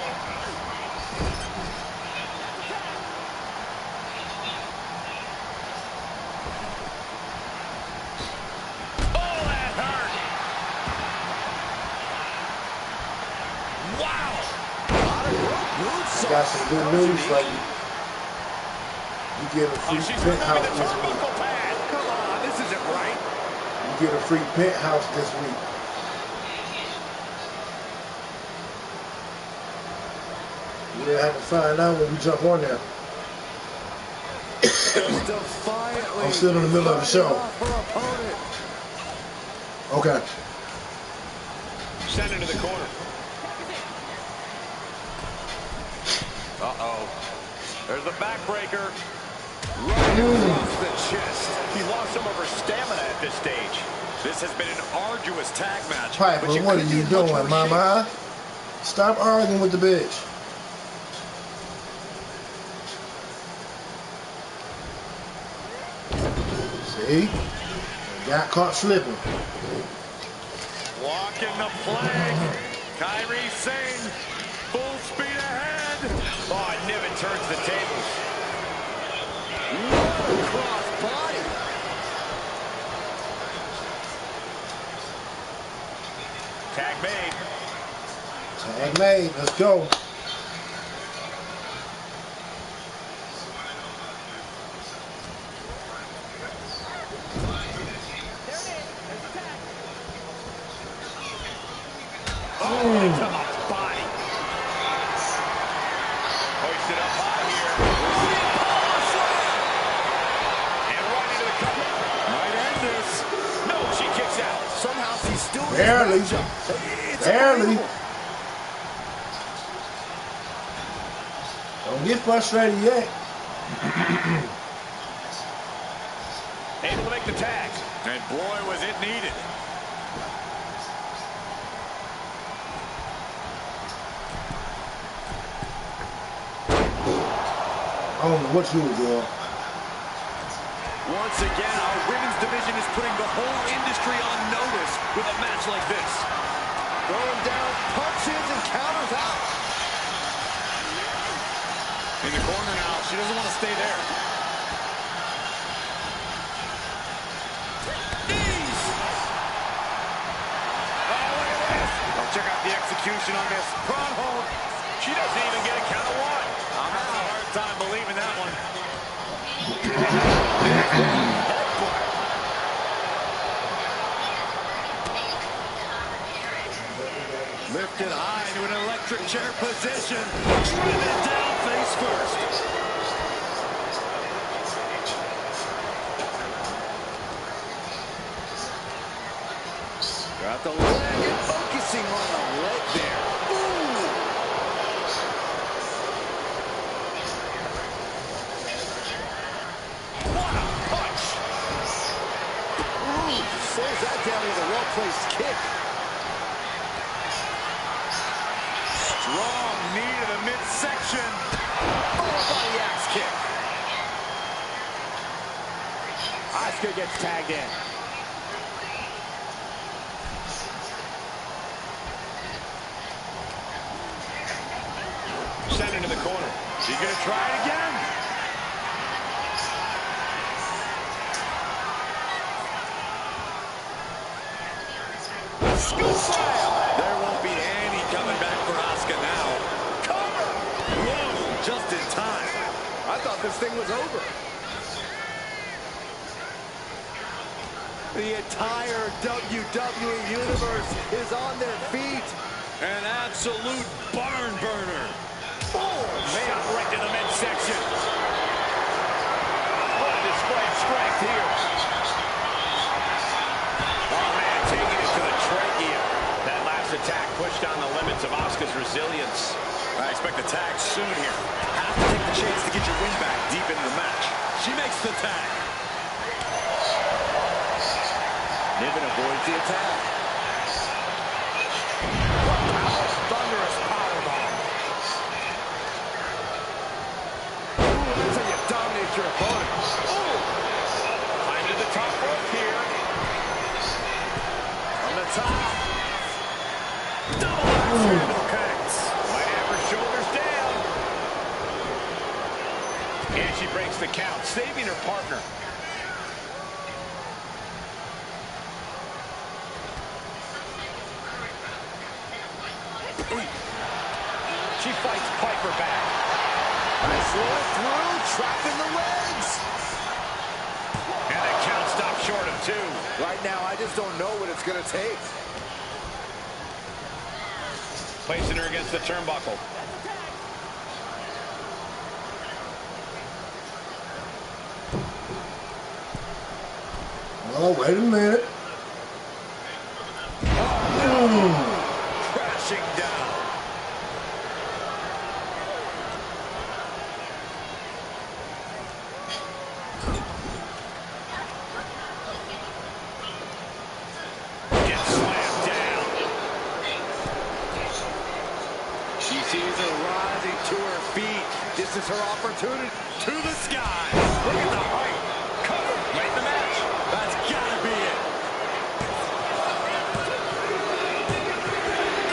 got some good news for you. You get a free penthouse this week. Come on, this isn't right. You get a free penthouse this week. You didn't have to find out when we jump on there. I'm still in the middle of the show. Okay. Send it to the corner. Uh-oh. There's the backbreaker. Right across the chest. He lost some of her stamina at this stage. This has been an arduous tag match. Piper, but what are couldn't you be in much doing, more shape. mama? Stop arguing with the bitch. See? Got caught slipping. Walking the plank. Kyrie Sane. Full speed ahead. Oh, Niven turns the tables. Cross body. Tag made. Tag made. Let's go. Body. Hoisted up high here. And right into the cover. Might end this. No, she kicks out. Somehow she's still in Barely. this matchup. It's Barely. unbelievable. Don't get frustrated yet. Able to make the tag. And boy, was it needed. I don't know what you were doing. Once again, our women's division is putting the whole industry on notice with a match like this. Throwing down punches and counters out. In the corner now, she doesn't want to stay there. Knees! Oh, look at this. Oh, check out the execution on this. Front hold. She doesn't even get a count of one. I'm having a hard time believing that one. Lifted high into an electric chair position. Driven down face first. Got the leg and focusing on the leg there. Ooh. What a punch. Ooh, slows that down with a well-placed kick. Strong knee to the midsection. Full body axe kick. Asuka gets tagged in. Send into the corner. She's going to try it again. Scoop slam. There won't be any coming back for Asuka now. Cover. Whoa, just in time. I thought this thing was over. The entire WWE Universe is on their feet. An absolute barn burner. Oh, shot right to the midsection. What a display of strength here. Oh, man, taking it to the trachea. That last attack pushed on the limits of Asuka's resilience. I expect a tag soon here. Have to take the chance to get your win back deep into the match. She makes the tag. Niven avoids the attack. Thunderous powerbomb. Ooh, that's how you dominate your opponent. Ooh. Climb to the top rope here. From the top. Double axe handle connects. Might have her shoulders down. And she breaks the count, saving her partner. She fights Piper back. Nice roll through, trapping the legs. And the count stopped short of 2. Right now, I just don't know what it's going to take. Placing her against the turnbuckle. Oh, wait a minute. Crashing down. Gets slammed down. She sees her rising to her feet. This is her opportunity to the sky. Look at the height. Cover. Late in the match. That's gotta be it.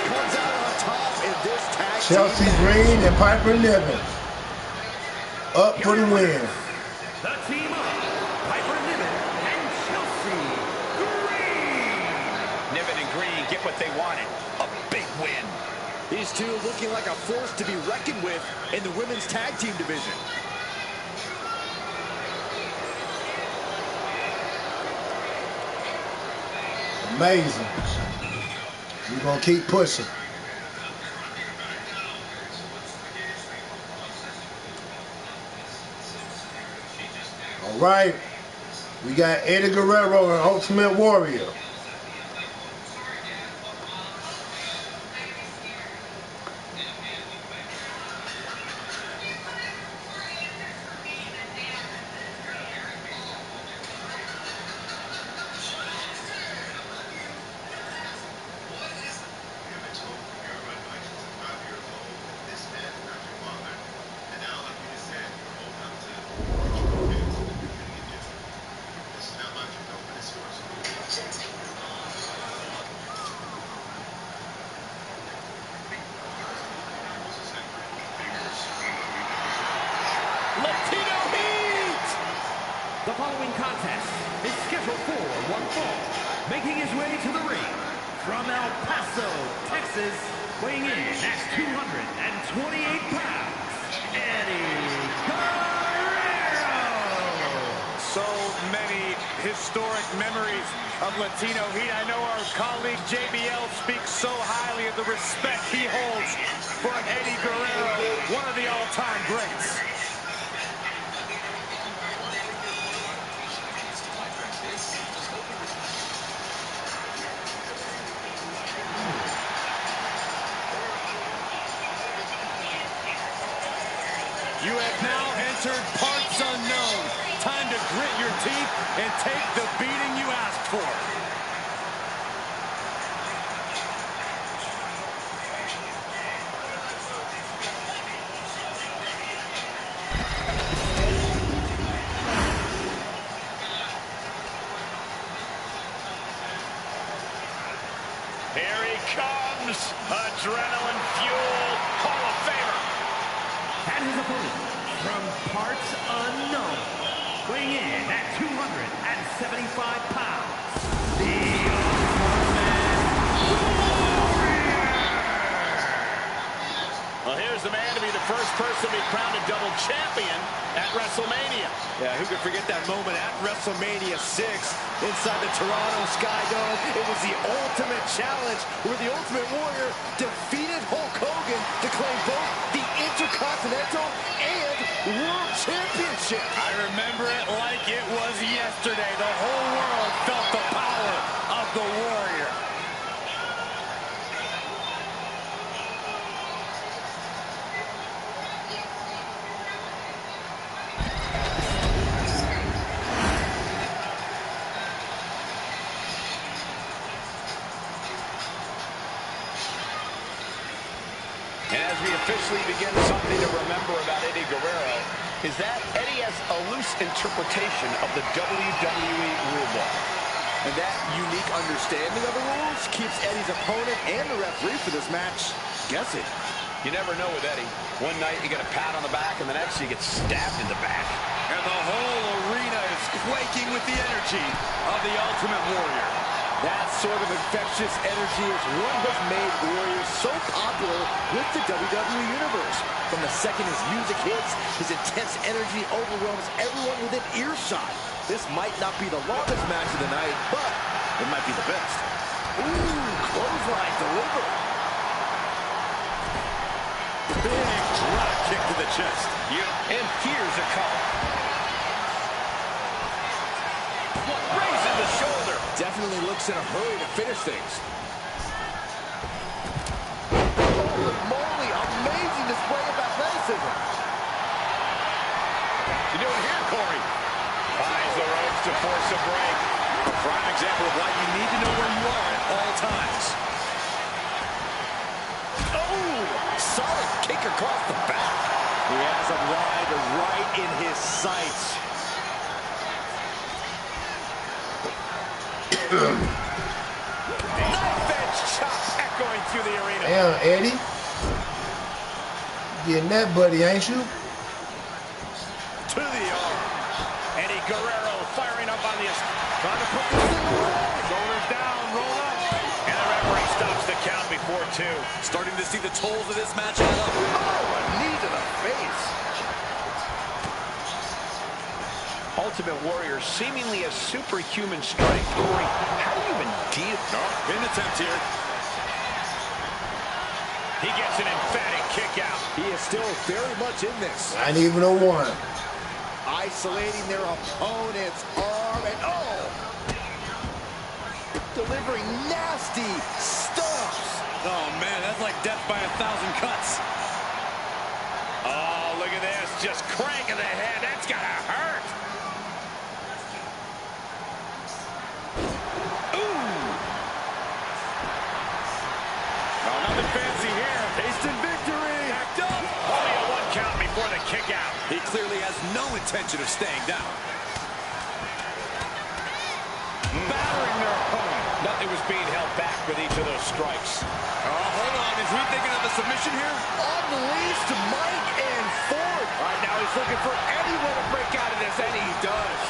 Comes out on top in this tag Chelsea team match. Green and Piper Niven. Up for the win. The team of Piper Niven and Chelsea Green. Niven and Green get what they wanted. A big win. These two looking like a force to be reckoned with in the women's tag team division. Amazing. We're going to keep pushing. All right. We got Eddie Guerrero and Ultimate Warrior. Latino Heat! The following contest is scheduled for one fall. Making his way to the ring from El Paso, Texas, weighing in at 228 pounds, Eddie Guerrero. So many historic memories of Latino Heat. I know our colleague JBL speaks so highly of the respect he holds for Eddie Guerrero, one of the all-time greats. You have now entered parts unknown. Time to grit your teeth and take the beating you asked for. Here he comes, adrenaline-fueled Hall of Famer. And his opponent from parts unknown, weighing in at 275 pounds, the Well, here's the man to be the first person to be crowned a double champion at WrestleMania. Yeah, who could forget that moment at WrestleMania 6 inside the Toronto Sky Dome? It was the ultimate challenge where the Ultimate Warrior defeated Hulk Hogan to claim both the Intercontinental and World Championship. I remember it like it was yesterday. The whole world felt the power of the Warrior. And as we officially begin, something to remember about Eddie Guerrero is that Eddie has a loose interpretation of the WWE rulebook. And that unique understanding of the rules keeps Eddie's opponent and the referee for this match guessing. You never know with Eddie. One night you get a pat on the back, and the next you get stabbed in the back. And the whole arena is quaking with the energy of the Ultimate Warrior. That sort of infectious energy is what has made Warrior so popular with the WWE Universe. From the second his music hits, his intense energy overwhelms everyone within earshot. This might not be the longest match of the night, but it might be the best. Ooh, clothesline delivered. Big drop kick to the chest. And here's a cover. Raising the shoulder. Definitely looks in a hurry to finish things. Holy moly, amazing display of athleticism. You do it here, Corey. Finds the ropes to force a break. A prime example of why you need to know where you are at all times. Oh, solid kick across the back. He has him right in his sights. Knife edge chop echoing through the arena. Damn, Eddie. Getting that buddy, ain't you? To the arm. Eddie Guerrero firing up on the... Trying to put this thing away. Shoulders down, roll up. And the referee stops the count before 2. Starting to see the tolls of this match add up. Oh, a knee to the face. Ultimate Warrior seemingly a superhuman strength. Corey, how do you even deal? No, pin attempt here. He gets an emphatic kick out. He is still very much in this. Not even a one. Isolating their opponent's arm and oh! Delivering nasty stumps. Oh, man, that's like death by 1,000 cuts. Oh, look at this. Just cranking the head. That's gotta hurt. Nothing fancy here. Tasted victory. Backed up. Only a 1 count before the kick out. He clearly has no intention of staying down. Battering their opponent. Nothing was being held back with each of those strikes. Oh, hold on. Is he thinking of a submission here? Unleashed Mike and Ford. All right, now he's looking for anyone to break out of this, and he does.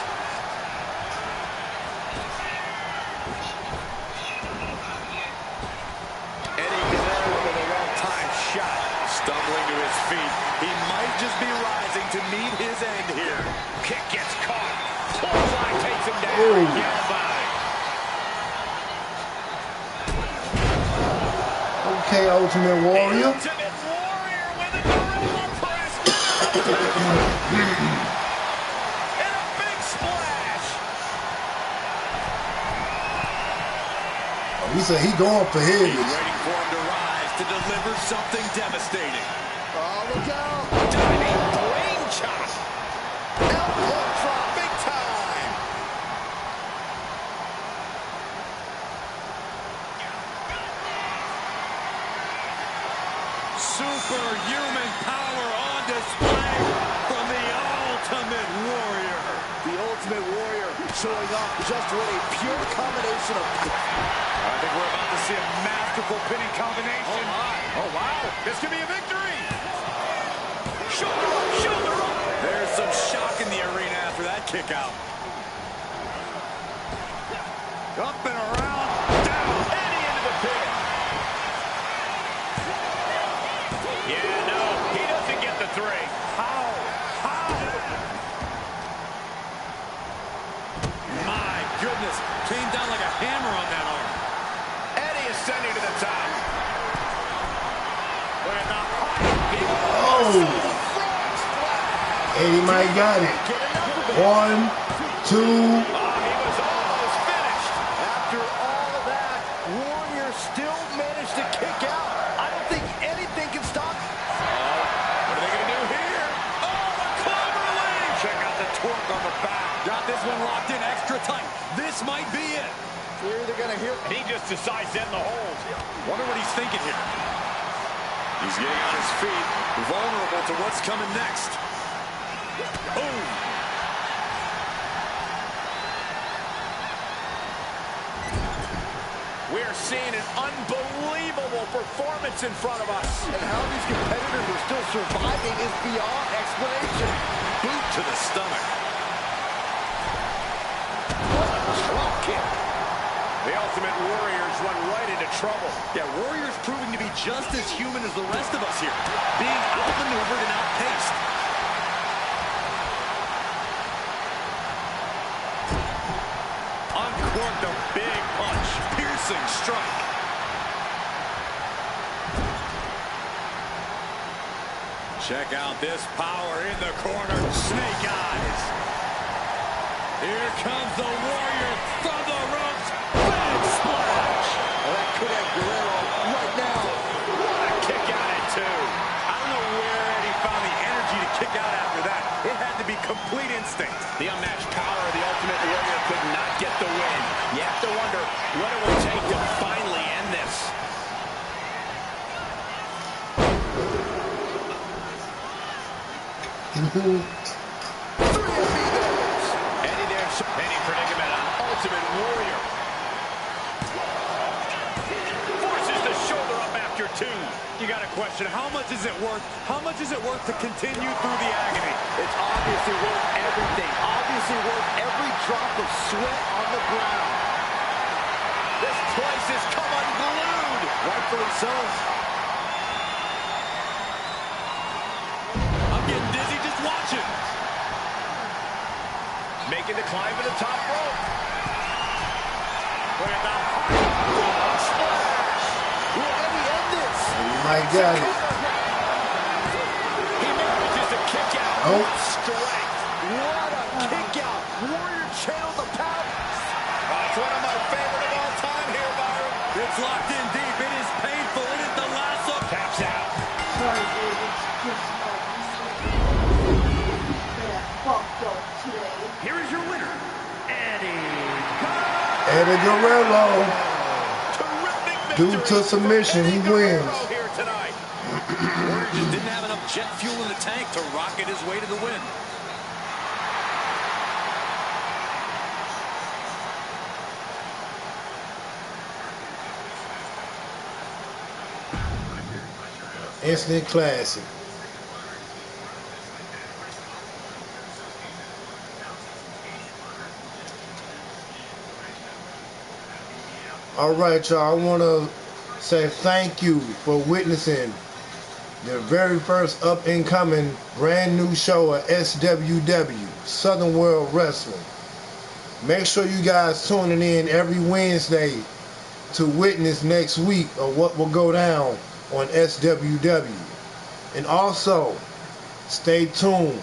Eddie Guerrero with a well-timed shot. Stumbling to his feet. He might just be rising to meet his end here. Kick gets caught. Clothesline takes him down. Ooh. Yellowby. Okay, Ultimate Warrior. Ultimate Warrior with a gorilla press. And a big splash. He said he going for his. He's waiting for him to rise to deliver something devastating. Oh, look out. Diving brain chop. Elbow drop, big time. Superhuman power on display from the Ultimate Warrior. The Ultimate Warrior showing off just what a pure combination of... I think we're about to see a masterful pinning combination. Oh, my. Oh, wow. This could be a victory. Shoulder up, shoulder up. There's some shock in the arena after that kick out. Up and around, down, Eddie into the pin. Yeah, no, he doesn't get the 3. How? My goodness. Came down like a hammer on that arm. Eddie ascending to the top. Look at the height. Oh. Eddie might got it. 1, 2. Oh, he was almost finished. After all of that, Warrior still managed to kick out. I don't think anything can stop him. What are they going to do here? Oh, the clover leaf. Check out the torque on the back. Got this one locked in extra tight. This might be it. Here they're going to hear... He just decides to end the hold. Wonder what he's thinking here. He's getting on his feet, vulnerable to what's coming next. Boom. We're seeing an unbelievable performance in front of us. And how these competitors are still surviving is beyond explanation. Boot to the stomach. Drop kick. The Ultimate Warriors run right into trouble. Yeah, Warriors proving to be just as human as the rest of us here, being outmaneuvered and outpaced. Uncorked a big punch. Piercing strike. Check out this power in the corner. Snake eyes. Here comes the Warrior from the ropes. Big splash. Well, that could have Guerrero right now. What a kick out at two. I don't know where Eddie found the energy to kick out after that. It had to be complete instinct. The unmatched power of the Ultimate Warrior could not get the win. You have to wonder what it will take to finally end this. Eddie there, any predicament on Ultimate Warrior. Forces the shoulder up after two. You got to question, how much is it worth? How much is it worth to continue through the agony? It's obviously worth everything. Obviously worth every drop of sweat on the ground. This place has come unglued. Rightfully so. I'm getting dizzy just watching. Making the climb to the top rope. Look at that hard splash. Will Eddie end this? My God. He manages to kick out. Oh. Strength. What a kick out. Warrior channeled the power. That's one of my favorite of all time here, Byron. It's locked in deep. It is painful. It is the lasso. Taps out. Sorry, dude. It's just fucked up today. Here is your winner, Eddie. Eddie Guerrero. Terrific Due victory to submission, for he Eddie Guerrero wins. here tonight. Warrior just didn't have enough jet fuel in the tank to rocket his way to the win. Instant classic. All right, y'all. I want to say thank you for witnessing the very first up-and-coming brand new show of SWW, Southern World Wrestling. Make sure you guys tuning in every Wednesday to witness next week of what will go down on SWW. And also, stay tuned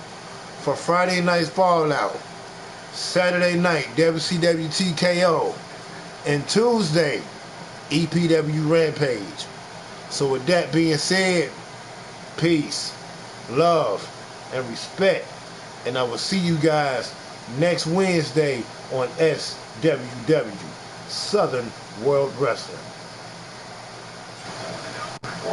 for Friday Night's Fallout, Saturday night, WCW TKO, and Tuesday, EPW Rampage. So with that being said, peace, love, and respect. And I will see you guys next Wednesday on SWW, Southern World Wrestling.